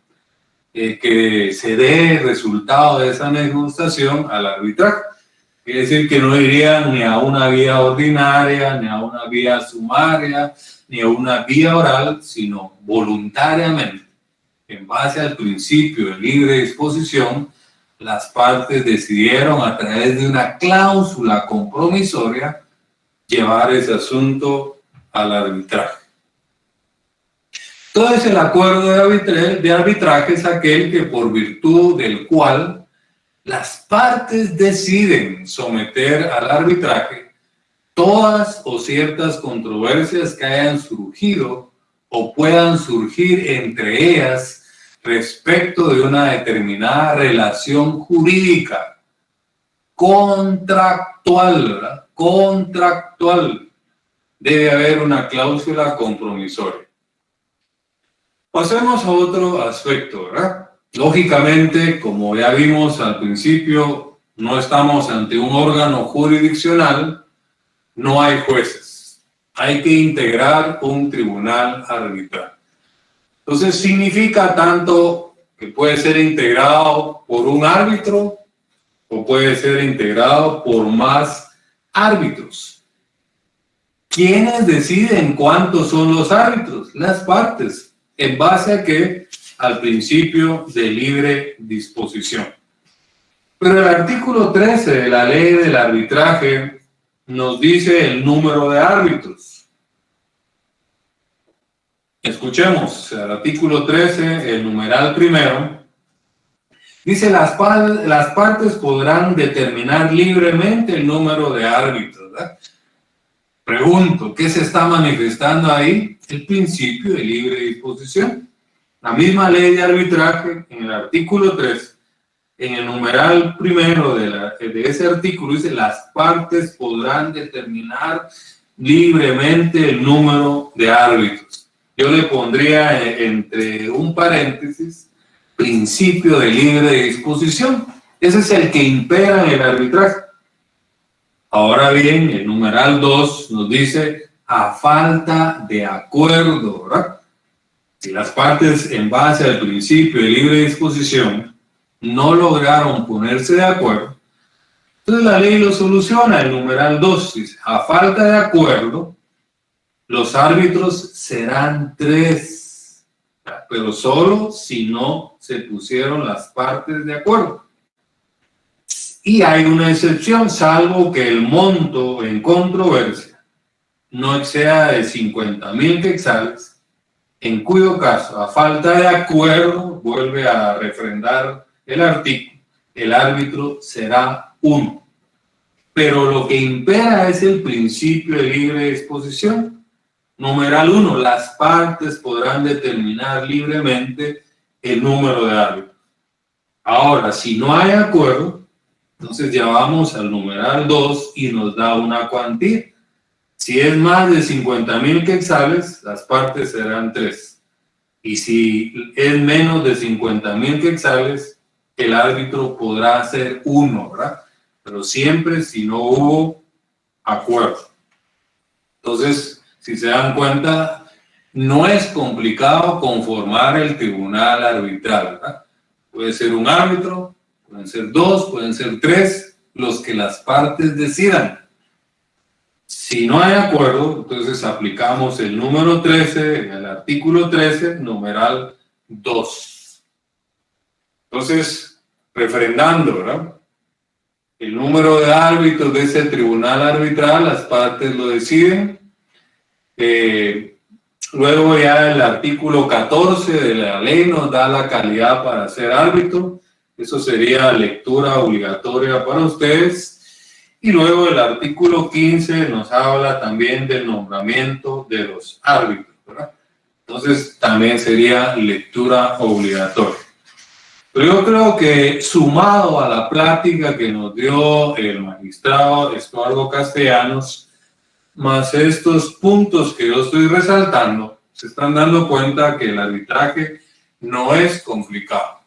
que se dé resultado de esa negociación al arbitraje. Quiere decir que no iría ni a una vía ordinaria, ni a una vía sumaria, ni a una vía oral, sino voluntariamente, en base al principio de libre disposición, las partes decidieron a través de una cláusula compromisoria llevar ese asunto al arbitraje. Entonces el acuerdo de arbitraje es aquel que por virtud del cual las partes deciden someter al arbitraje todas o ciertas controversias que hayan surgido o puedan surgir entre ellas respecto de una determinada relación jurídica contractual, ¿verdad? Contractual. Debe haber una cláusula compromisoria. Pasemos a otro aspecto, ¿verdad? Lógicamente, como ya vimos al principio, no estamos ante un órgano jurisdiccional, no hay jueces. Hay que integrar un tribunal arbitral. Entonces, significa tanto que puede ser integrado por un árbitro o puede ser integrado por más árbitros. ¿Quiénes deciden cuántos son los árbitros? Las partes. ¿En base a qué? Al principio de libre disposición. Pero el artículo 13 de la ley del arbitraje nos dice el número de árbitros. Escuchemos, el artículo 13, el numeral primero, Dice, las partes podrán determinar libremente el número de árbitros, ¿verdad? Pregunto, ¿qué se está manifestando ahí? El principio de libre disposición. La misma ley de arbitraje, en el artículo 3, en el numeral primero de ese artículo, dice, las partes podrán determinar libremente el número de árbitros. Yo le pondría entre un paréntesis, principio de libre disposición. Ese es el que impera en el arbitraje. Ahora bien, el numeral 2 nos dice, a falta de acuerdo, ¿verdad? Si las partes, en base al principio de libre disposición, no lograron ponerse de acuerdo, entonces la ley lo soluciona. El numeral 2 dice, a falta de acuerdo, los árbitros serán 3, pero solo si no se pusieron las partes de acuerdo. Y hay una excepción, salvo que el monto en controversia no exceda de 50,000 quetzales, en cuyo caso, a falta de acuerdo, vuelve a refrendar el artículo, el árbitro será 1. Pero lo que impera es el principio de libre disposición. Numeral 1, las partes podrán determinar libremente el número de árbitros. Ahora, si no hay acuerdo, entonces ya vamos al numeral 2 y nos da una cuantía. Si es más de 50,000 quetzales, las partes serán 3. Y si es menos de 50,000 quetzales, el árbitro podrá ser 1, ¿verdad? Pero siempre si no hubo acuerdo. Entonces, si se dan cuenta, no es complicado conformar el tribunal arbitral, ¿verdad? Puede ser un árbitro, pueden ser 2, pueden ser 3, los que las partes decidan. Si no hay acuerdo, entonces aplicamos el número 13, el artículo 13, numeral 2. Entonces, refrendando, ¿verdad? El número de árbitros de ese tribunal arbitral, las partes lo deciden. Luego ya el artículo 14 de la ley nos da la calidad para ser árbitro. Eso sería lectura obligatoria para ustedes. Y luego el artículo 15 nos habla también del nombramiento de los árbitros, ¿verdad? Entonces también sería lectura obligatoria. Pero yo creo que sumado a la plática que nos dio el magistrado Estuardo Castellanos, más estos puntos que yo estoy resaltando, se están dando cuenta que el arbitraje no es complicado.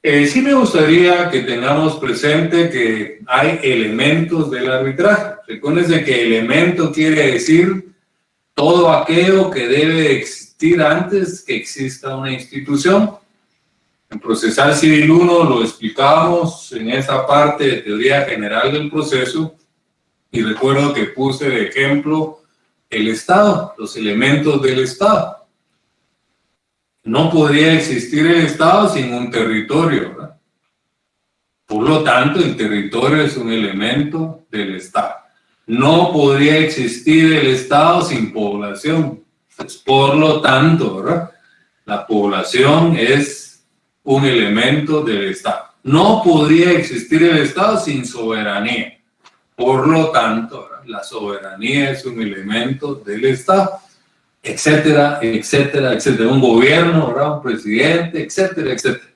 Sí me gustaría que tengamos presente que hay elementos del arbitraje. Recuérdense que elemento quiere decir todo aquello que debe existir antes que exista una institución. En Procesal Civil 1 lo explicamos en esa parte de teoría general del proceso y recuerdo que puse de ejemplo el Estado, los elementos del Estado. No podría existir el Estado sin un territorio, ¿verdad? Por lo tanto, el territorio es un elemento del Estado. No podría existir el Estado sin población. Pues, por lo tanto, ¿verdad? La población es un elemento del Estado. No podría existir el Estado sin soberanía. Por lo tanto, ¿verdad? La soberanía es un elemento del Estado. Etcétera, etcétera, etcétera. Un gobierno, ¿verdad? Un presidente, etcétera, etcétera.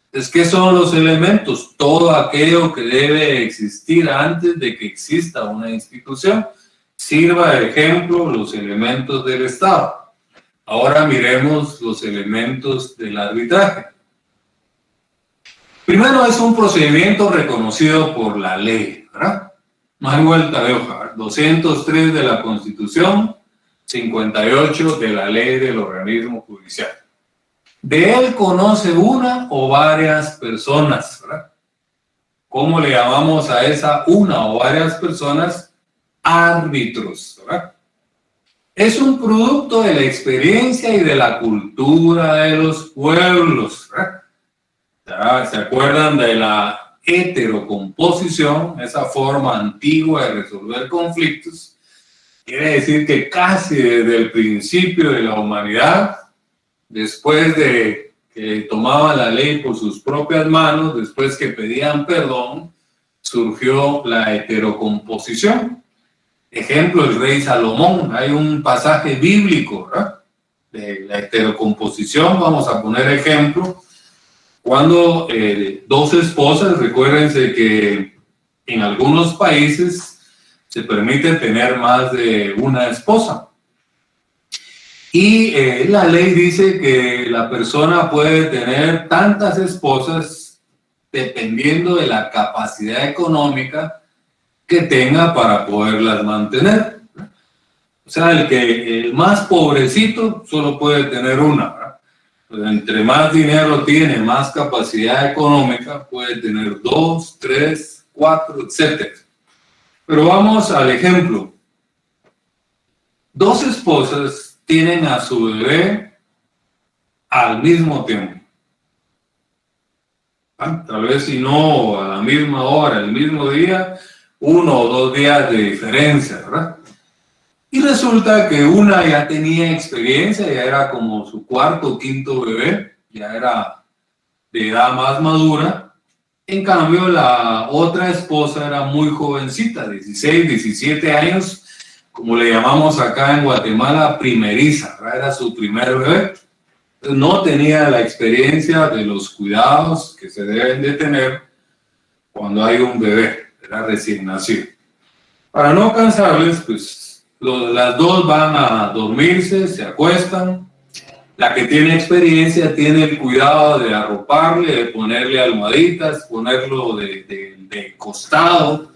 Entonces, ¿qué son los elementos? Todo aquello que debe existir antes de que exista una institución. Sirva de ejemplo los elementos del Estado. Ahora miremos los elementos del arbitraje. Primero, es un procedimiento reconocido por la ley, ¿verdad? No hay vuelta de hoja. 203 de la Constitución, 58 de la ley del organismo judicial. De él conoce una o varias personas, ¿verdad? ¿Cómo le llamamos a esa una o varias personas? Árbitros, ¿verdad? Es un producto de la experiencia y de la cultura de los pueblos, ¿verdad? ¿Ya? ¿Se acuerdan de la heterocomposición, esa forma antigua de resolver conflictos? Quiere decir que casi desde el principio de la humanidad, después de que tomaban la ley por sus propias manos, después que pedían perdón, surgió la heterocomposición. Ejemplo, el rey Salomón. Hay un pasaje bíblico, ¿verdad?, de la heterocomposición. Vamos a poner ejemplo. Cuando dos esposas, recuérdense que en algunos países se permite tener más de una esposa. Y la ley dice que la persona puede tener tantas esposas dependiendo de la capacidad económica que tenga para poderlas mantener. O sea, el más pobrecito solo puede tener una, ¿verdad? Pues entre más dinero tiene, más capacidad económica, puede tener 2, 3, 4, etc. Pero vamos al ejemplo. Dos esposas tienen a su bebé al mismo tiempo. Tal vez si no a la misma hora, el mismo día, 1 o 2 días de diferencia, ¿verdad? Y resulta que una ya tenía experiencia, ya era como su 4º o 5º bebé, ya era de edad más madura. En cambio, la otra esposa era muy jovencita, 16, 17 años, como le llamamos acá en Guatemala, primeriza, ¿verdad? Era su primer bebé. No tenía la experiencia de los cuidados que se deben de tener cuando hay un bebé, era recién nacido. Para no cansarles, pues las dos van a dormirse, se acuestan. La que tiene experiencia tiene el cuidado de arroparle, de ponerle almohaditas, ponerlo de costado.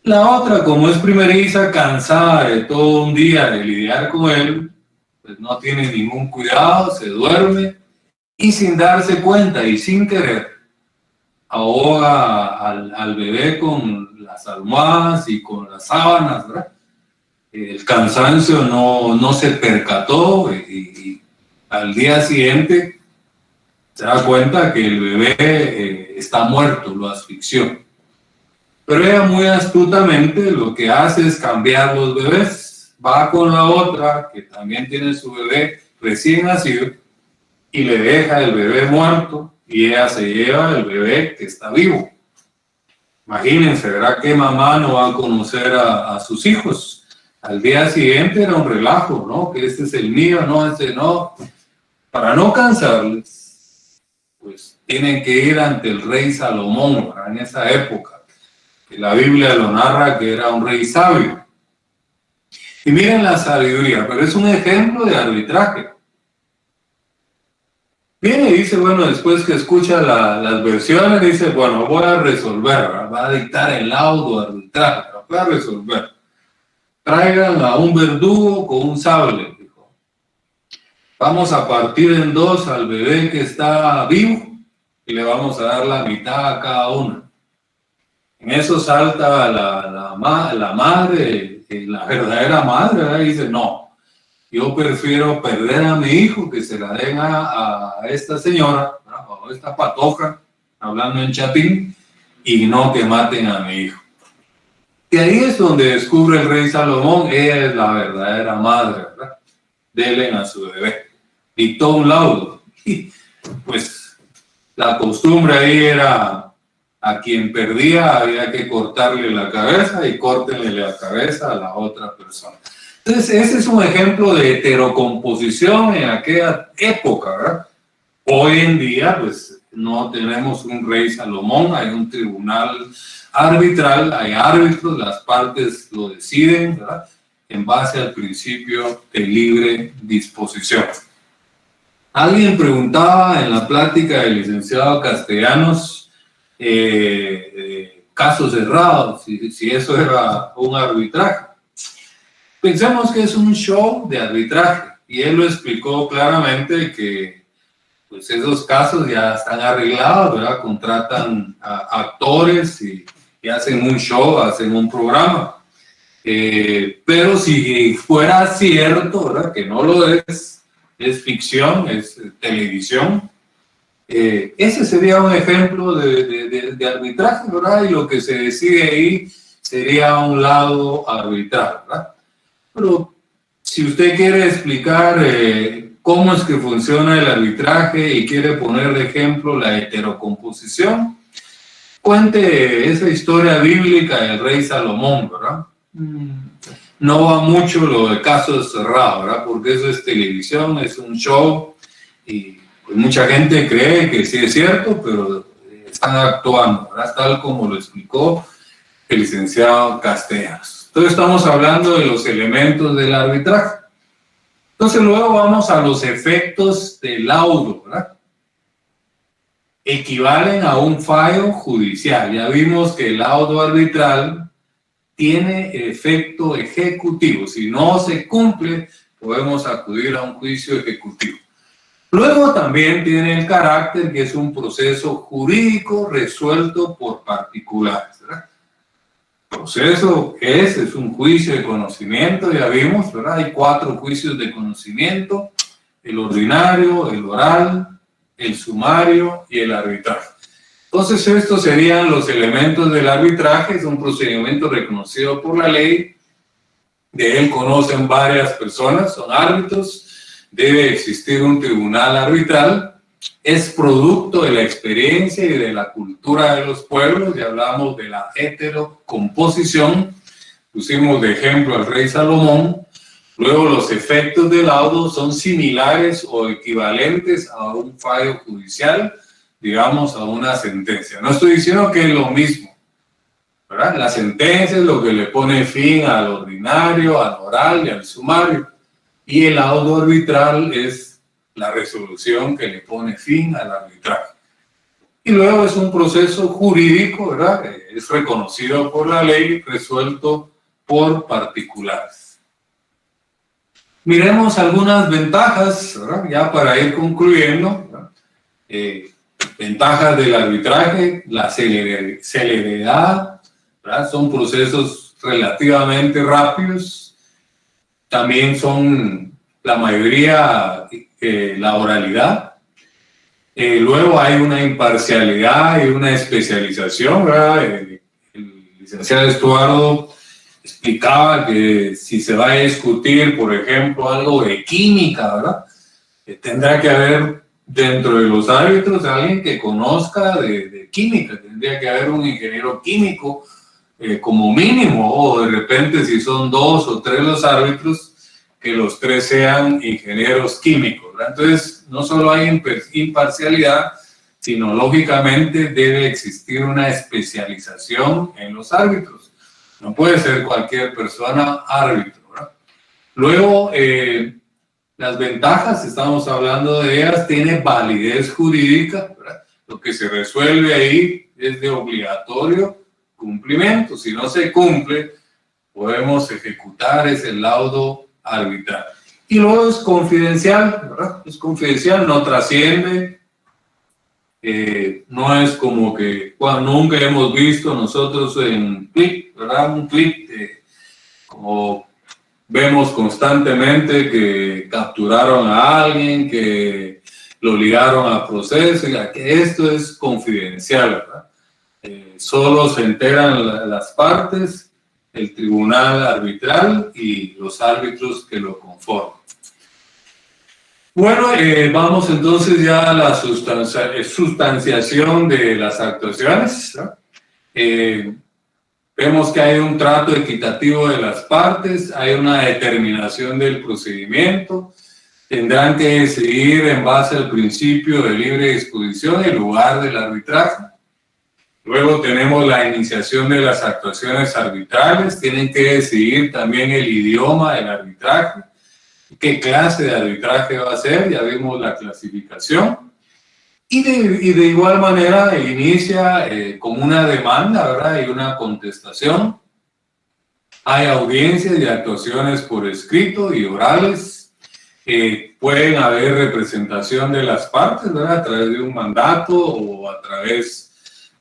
La otra, como es primeriza, cansada de todo un día de lidiar con él, pues no tiene ningún cuidado, se duerme y sin darse cuenta y sin querer, ahoga al bebé con las almohadas y con las sábanas, ¿verdad? El cansancio no se percató y al día siguiente se da cuenta que el bebé está muerto, lo asfixió. Pero ella muy astutamente lo que hace es cambiar los bebés. Va con la otra, que también tiene su bebé recién nacido, y le deja el bebé muerto, y ella se lleva el bebé que está vivo. Imagínense, ¿verdad? Que mamá no va a conocer a sus hijos. Al día siguiente era un relajo, ¿no? Que este es el mío, no, este no. Para no cansarles, pues tienen que ir ante el rey Salomón, ¿verdad? En esa época. Que la Biblia lo narra que era un rey sabio. Y miren la sabiduría, pero es un ejemplo de arbitraje. Viene y dice, bueno, después que escucha las versiones, dice, bueno, voy a resolver, ¿verdad? Va a dictar el laudo arbitraje, voy a resolver. Traigan a un verdugo con un sable, dijo. Vamos a partir en 2 al bebé que está vivo y le vamos a dar la mitad a cada uno. En eso salta la madre, la verdadera madre, ¿verdad? Y dice, no, yo prefiero perder a mi hijo, que se la den a esta señora, ¿verdad? O esta patoja, hablando en chapín, y no que maten a mi hijo. Y ahí es donde descubre el rey Salomón, ella es la verdadera madre, ¿verdad? Denle a su bebé. Dictó un laudo. Y pues la costumbre ahí era, a quien perdía había que cortarle la cabeza y córtenle la cabeza a la otra persona. Entonces, ese es un ejemplo de heterocomposición en aquella época, ¿verdad? Hoy en día, pues, no tenemos un rey Salomón, hay un tribunal arbitral, hay árbitros, las partes lo deciden, ¿verdad? En base al principio de libre disposición. Alguien preguntaba en la plática del licenciado Castellanos, casos cerrados, si eso era un arbitraje. Pensemos que es un show de arbitraje, y él lo explicó claramente que pues esos casos ya están arreglados, ¿verdad? Contratan a actores y hacen un show, hacen un programa. Pero si fuera cierto, ¿verdad? Que no lo es ficción, es televisión. Ese sería un ejemplo de arbitraje, ¿verdad? Y lo que se decide ahí sería un lado arbitral, ¿verdad? Pero si usted quiere explicar cómo es que funciona el arbitraje y quiere poner de ejemplo la heterocomposición, cuente esa historia bíblica del rey Salomón, ¿verdad? No va mucho lo de casos cerrados, ¿verdad? Porque eso es televisión, es un show y pues mucha gente cree que sí es cierto, pero están actuando, ¿verdad? Tal como lo explicó el licenciado Castellanos. Entonces estamos hablando de los elementos del arbitraje. Entonces luego vamos a los efectos del laudo, ¿verdad? Equivalen a un fallo judicial. Ya vimos que el laudo arbitral tiene efecto ejecutivo. Si no se cumple, podemos acudir a un juicio ejecutivo. Luego también tiene el carácter que es un proceso jurídico resuelto por particulares, ¿verdad? Proceso es un juicio de conocimiento, ya vimos, ¿verdad? Hay 4 juicios de conocimiento: el ordinario, el oral, el sumario y el arbitraje. Entonces estos serían los elementos del arbitraje. Es un procedimiento reconocido por la ley, de él conocen varias personas, son árbitros, debe existir un tribunal arbitral, es producto de la experiencia y de la cultura de los pueblos. Ya hablamos de la heterocomposición, pusimos de ejemplo al rey Salomón. Luego los efectos del laudo son similares o equivalentes a un fallo judicial, digamos a una sentencia. No estoy diciendo que es lo mismo, ¿verdad? La sentencia es lo que le pone fin al ordinario, al oral y al sumario, y el laudo arbitral es la resolución que le pone fin al arbitraje. Y luego es un proceso jurídico, ¿verdad? Es reconocido por la ley, resuelto por particulares. Miremos algunas ventajas, ¿verdad? Ya para ir concluyendo, ¿verdad? Ventajas del arbitraje: la celeridad, ¿verdad? Son procesos relativamente rápidos. También son la mayoría la oralidad. Luego hay una imparcialidad y una especialización, ¿verdad? El licenciado Estuardo explicaba que si se va a discutir, por ejemplo, algo de química, ¿verdad? Tendrá que haber dentro de los árbitros alguien que conozca de química. Tendría que haber un ingeniero químico como mínimo, o de repente si son 2 o 3 los árbitros, que los 3 sean ingenieros químicos, ¿verdad? Entonces, no solo hay imparcialidad, sino lógicamente debe existir una especialización en los árbitros. No puede ser cualquier persona árbitro, ¿verdad? Luego, las ventajas, estamos hablando de ellas, tiene validez jurídica, ¿verdad? Lo que se resuelve ahí es de obligatorio cumplimiento. Si no se cumple, podemos ejecutar ese laudo arbitral. Y luego es confidencial, ¿verdad? Es confidencial, no trasciende, no es como que nunca hemos visto nosotros en clip, ¿verdad? Un clip como vemos constantemente que capturaron a alguien, que lo ligaron a proceso, que esto es confidencial, ¿verdad? Solo se enteran las partes, el tribunal arbitral y los árbitros que lo conforman. Bueno, vamos entonces ya a la sustanciación de las actuaciones, ¿no? Vemos que hay un trato equitativo de las partes, hay una determinación del procedimiento, tendrán que decidir en base al principio de libre disposición en lugar del arbitraje. Luego tenemos la iniciación de las actuaciones arbitrales, tienen que decidir también el idioma del arbitraje, qué clase de arbitraje va a ser, ya vimos la clasificación. Y de igual manera inicia con una demanda, ¿verdad? Y una contestación. Hay audiencias y actuaciones por escrito y orales. Pueden haber representación de las partes, ¿verdad? A través de un mandato o a través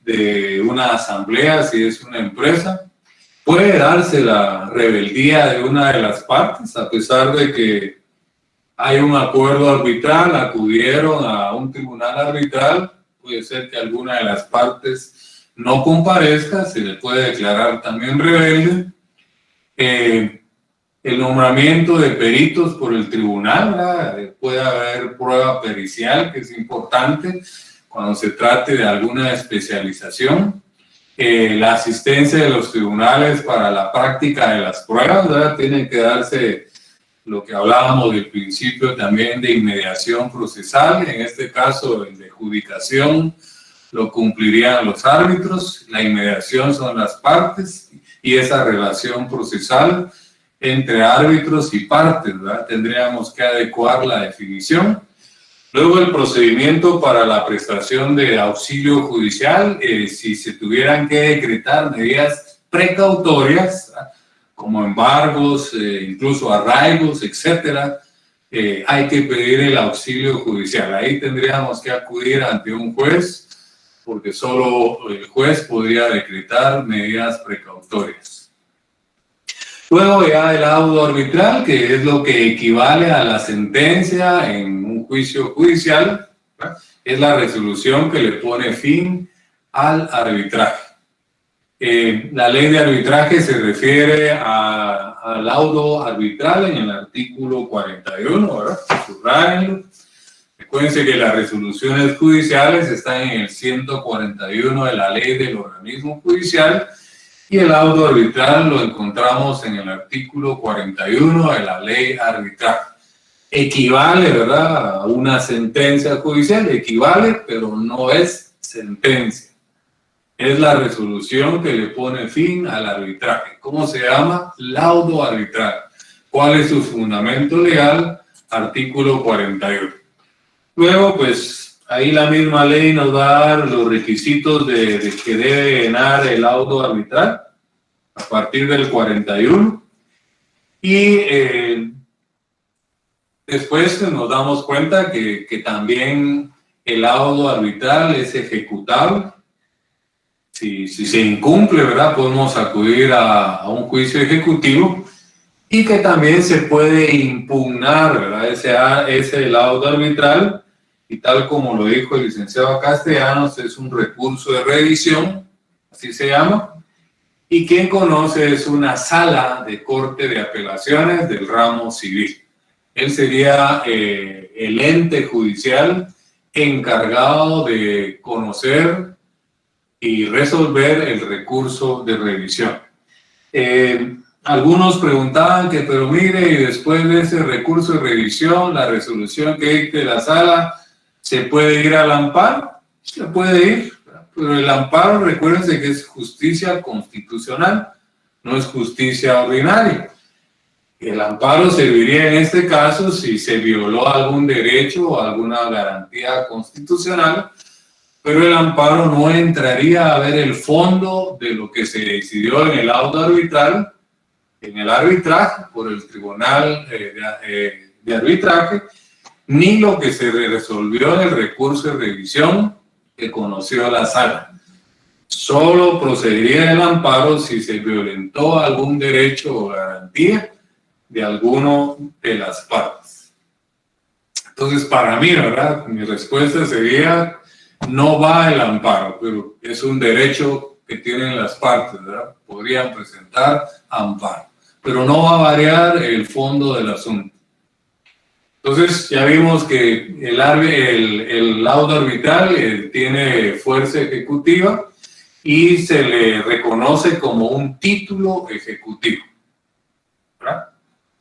de una asamblea, si es una empresa. Puede darse la rebeldía de una de las partes, a pesar de que hay un acuerdo arbitral, acudieron a un tribunal arbitral, puede ser que alguna de las partes no comparezca, se le puede declarar también rebelde. el nombramiento de peritos por el tribunal, ¿verdad? Puede haber prueba pericial, que es importante cuando se trate de alguna especialización. La asistencia de los tribunales para la práctica de las pruebas, ¿verdad? Tiene que darse lo que hablábamos del principio también de inmediación procesal, en este caso el de adjudicación lo cumplirían los árbitros, la inmediación son las partes y esa relación procesal entre árbitros y partes, ¿verdad? Tendríamos que adecuar la definición. Luego el procedimiento para la prestación de auxilio judicial, si se tuvieran que decretar medidas precautorias, ¿verdad? Como embargos, incluso arraigos, etcétera, hay que pedir el auxilio judicial. Ahí tendríamos que acudir ante un juez, porque solo el juez podría decretar medidas precautorias. Luego ya el laudo arbitral, que es lo que equivale a la sentencia en un juicio judicial, ¿verdad? Es la resolución que le pone fin al arbitraje. La ley de arbitraje se refiere al laudo arbitral en el artículo 41, ¿verdad? Subrayenlo. Recuérdense que las resoluciones judiciales están en el 141 de la ley del organismo judicial y el laudo arbitral lo encontramos en el artículo 41 de la ley arbitral. Equivale, ¿verdad?, a una sentencia judicial, equivale, pero no es sentencia. Es la resolución que le pone fin al arbitraje. ¿Cómo se llama? Laudo arbitral. ¿Cuál es su fundamento legal? Artículo 41. Luego, pues, ahí la misma ley nos va a dar los requisitos de que debe llenar el laudo arbitral a partir del 41. Y después nos damos cuenta que también el laudo arbitral es ejecutable. Si se incumple, ¿verdad?, podemos acudir a un juicio ejecutivo y que también se puede impugnar, ¿verdad?, ese laudo arbitral, y tal como lo dijo el licenciado Castellanos, es un recurso de revisión, así se llama, y quien conoce es una sala de corte de apelaciones del ramo civil. Él sería el ente judicial encargado de conocer y resolver el recurso de revisión. Algunos preguntaban que, pero mire, y después de ese recurso de revisión, la resolución que dicte la sala, ¿se puede ir al amparo? Se puede ir, pero el amparo, recuérdense que es justicia constitucional, no es justicia ordinaria. El amparo serviría en este caso si se violó algún derecho o alguna garantía constitucional, pero el amparo no entraría a ver el fondo de lo que se decidió en el laudo arbitral, en el arbitraje por el tribunal de arbitraje, ni lo que se resolvió en el recurso de revisión que conoció la sala. Solo procedería el amparo si se violentó algún derecho o garantía de alguno de las partes. Entonces, para mí, ¿verdad?, mi respuesta sería: no va el amparo, pero es un derecho que tienen las partes, ¿verdad? Podrían presentar amparo, pero no va a variar el fondo del asunto. Entonces, ya vimos que el laudo arbitral tiene fuerza ejecutiva y se le reconoce como un título ejecutivo, ¿verdad?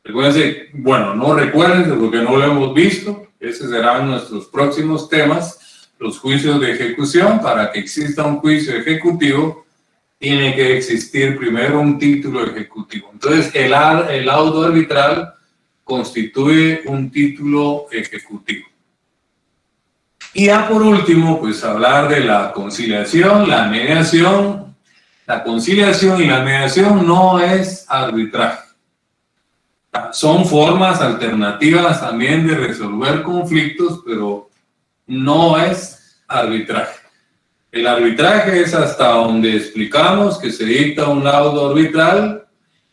Recuérdense, bueno, no recuérdense porque no lo hemos visto, esos serán nuestros próximos temas. Los juicios de ejecución. Para que exista un juicio ejecutivo, tiene que existir primero un título ejecutivo. Entonces, el laudo arbitral constituye un título ejecutivo. Y ya por último, pues hablar de la conciliación, la mediación. La conciliación y la mediación no es arbitraje. Son formas alternativas también de resolver conflictos, pero no es arbitraje. El arbitraje es hasta donde explicamos que se dicta un laudo arbitral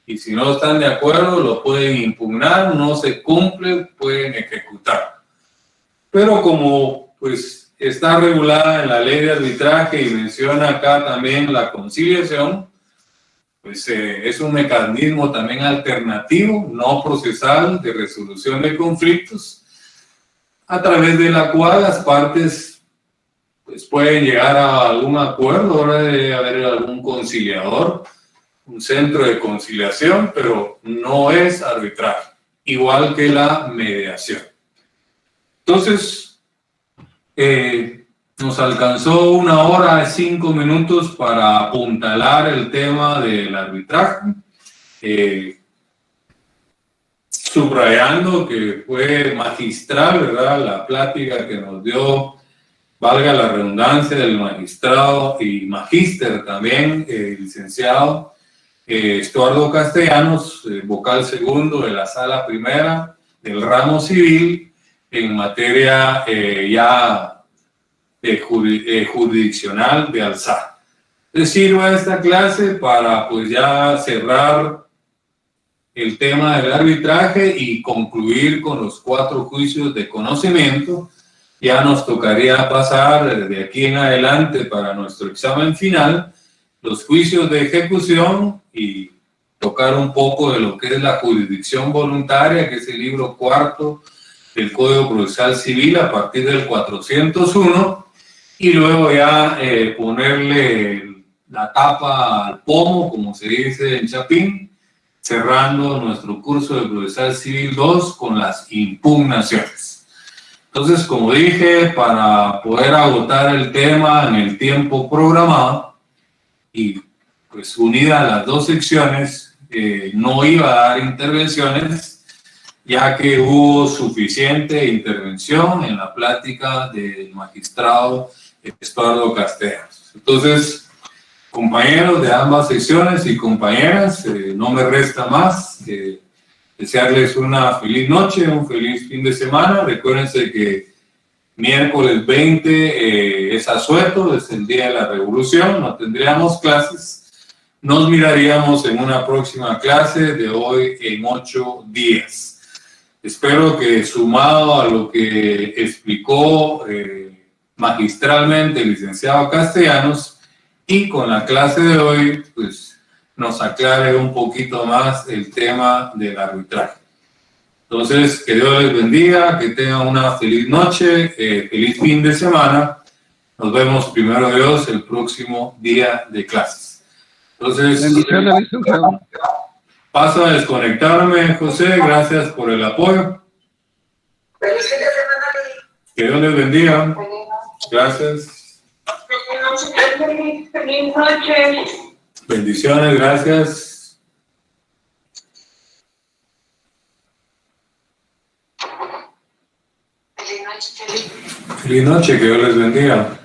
y si no están de acuerdo lo pueden impugnar, no se cumple, pueden ejecutar. Pero como pues está regulada en la ley de arbitraje y menciona acá también la conciliación, pues es un mecanismo también alternativo, no procesal, de resolución de conflictos, a través de la cual las partes pues pueden llegar a algún acuerdo. Ahora debe haber algún conciliador, un centro de conciliación, pero no es arbitraje, igual que la mediación. Entonces, nos alcanzó 1 hora y 5 minutos para apuntalar el tema del arbitraje, subrayando que fue magistral, ¿verdad?, la plática que nos dio, valga la redundancia, del magistrado y magíster también, licenciado Estuardo Castellanos, vocal segundo de la sala primera del ramo civil, en materia ya jurisdiccional de alzada. Les sirva esta clase para pues ya cerrar el tema del arbitraje y concluir con los 4 juicios de conocimiento. Ya nos tocaría pasar de aquí en adelante para nuestro examen final los juicios de ejecución y tocar un poco de lo que es la jurisdicción voluntaria, que es el libro 4 del Código Procesal Civil a partir del 401, y luego ya ponerle la tapa al pomo, como se dice en Chapín, cerrando nuestro curso de Procesal Civil 2 con las impugnaciones. Entonces, como dije, para poder agotar el tema en el tiempo programado y pues unida a las 2 secciones, no iba a dar intervenciones, ya que hubo suficiente intervención en la plática del magistrado Estuardo Castellanos. Entonces, compañeros de ambas secciones y compañeras, no me resta más que desearles una feliz noche, un feliz fin de semana. Recuérdense que miércoles 20 es asueto, es el Día de la Revolución, no tendríamos clases. Nos miraríamos en una próxima clase de hoy en 8 días. Espero que, sumado a lo que explicó magistralmente el licenciado Castellanos, y con la clase de hoy, pues nos aclare un poquito más el tema del arbitraje. Entonces, que Dios les bendiga, que tengan una feliz noche, feliz fin de semana. Nos vemos, primero Dios, el próximo día de clases. Entonces, paso a desconectarme, José, gracias por el apoyo. Feliz fin de semana. Que Dios les bendiga. Gracias. Feliz noche. Bendiciones, gracias. Feliz noche. Feliz noche, que Dios les bendiga.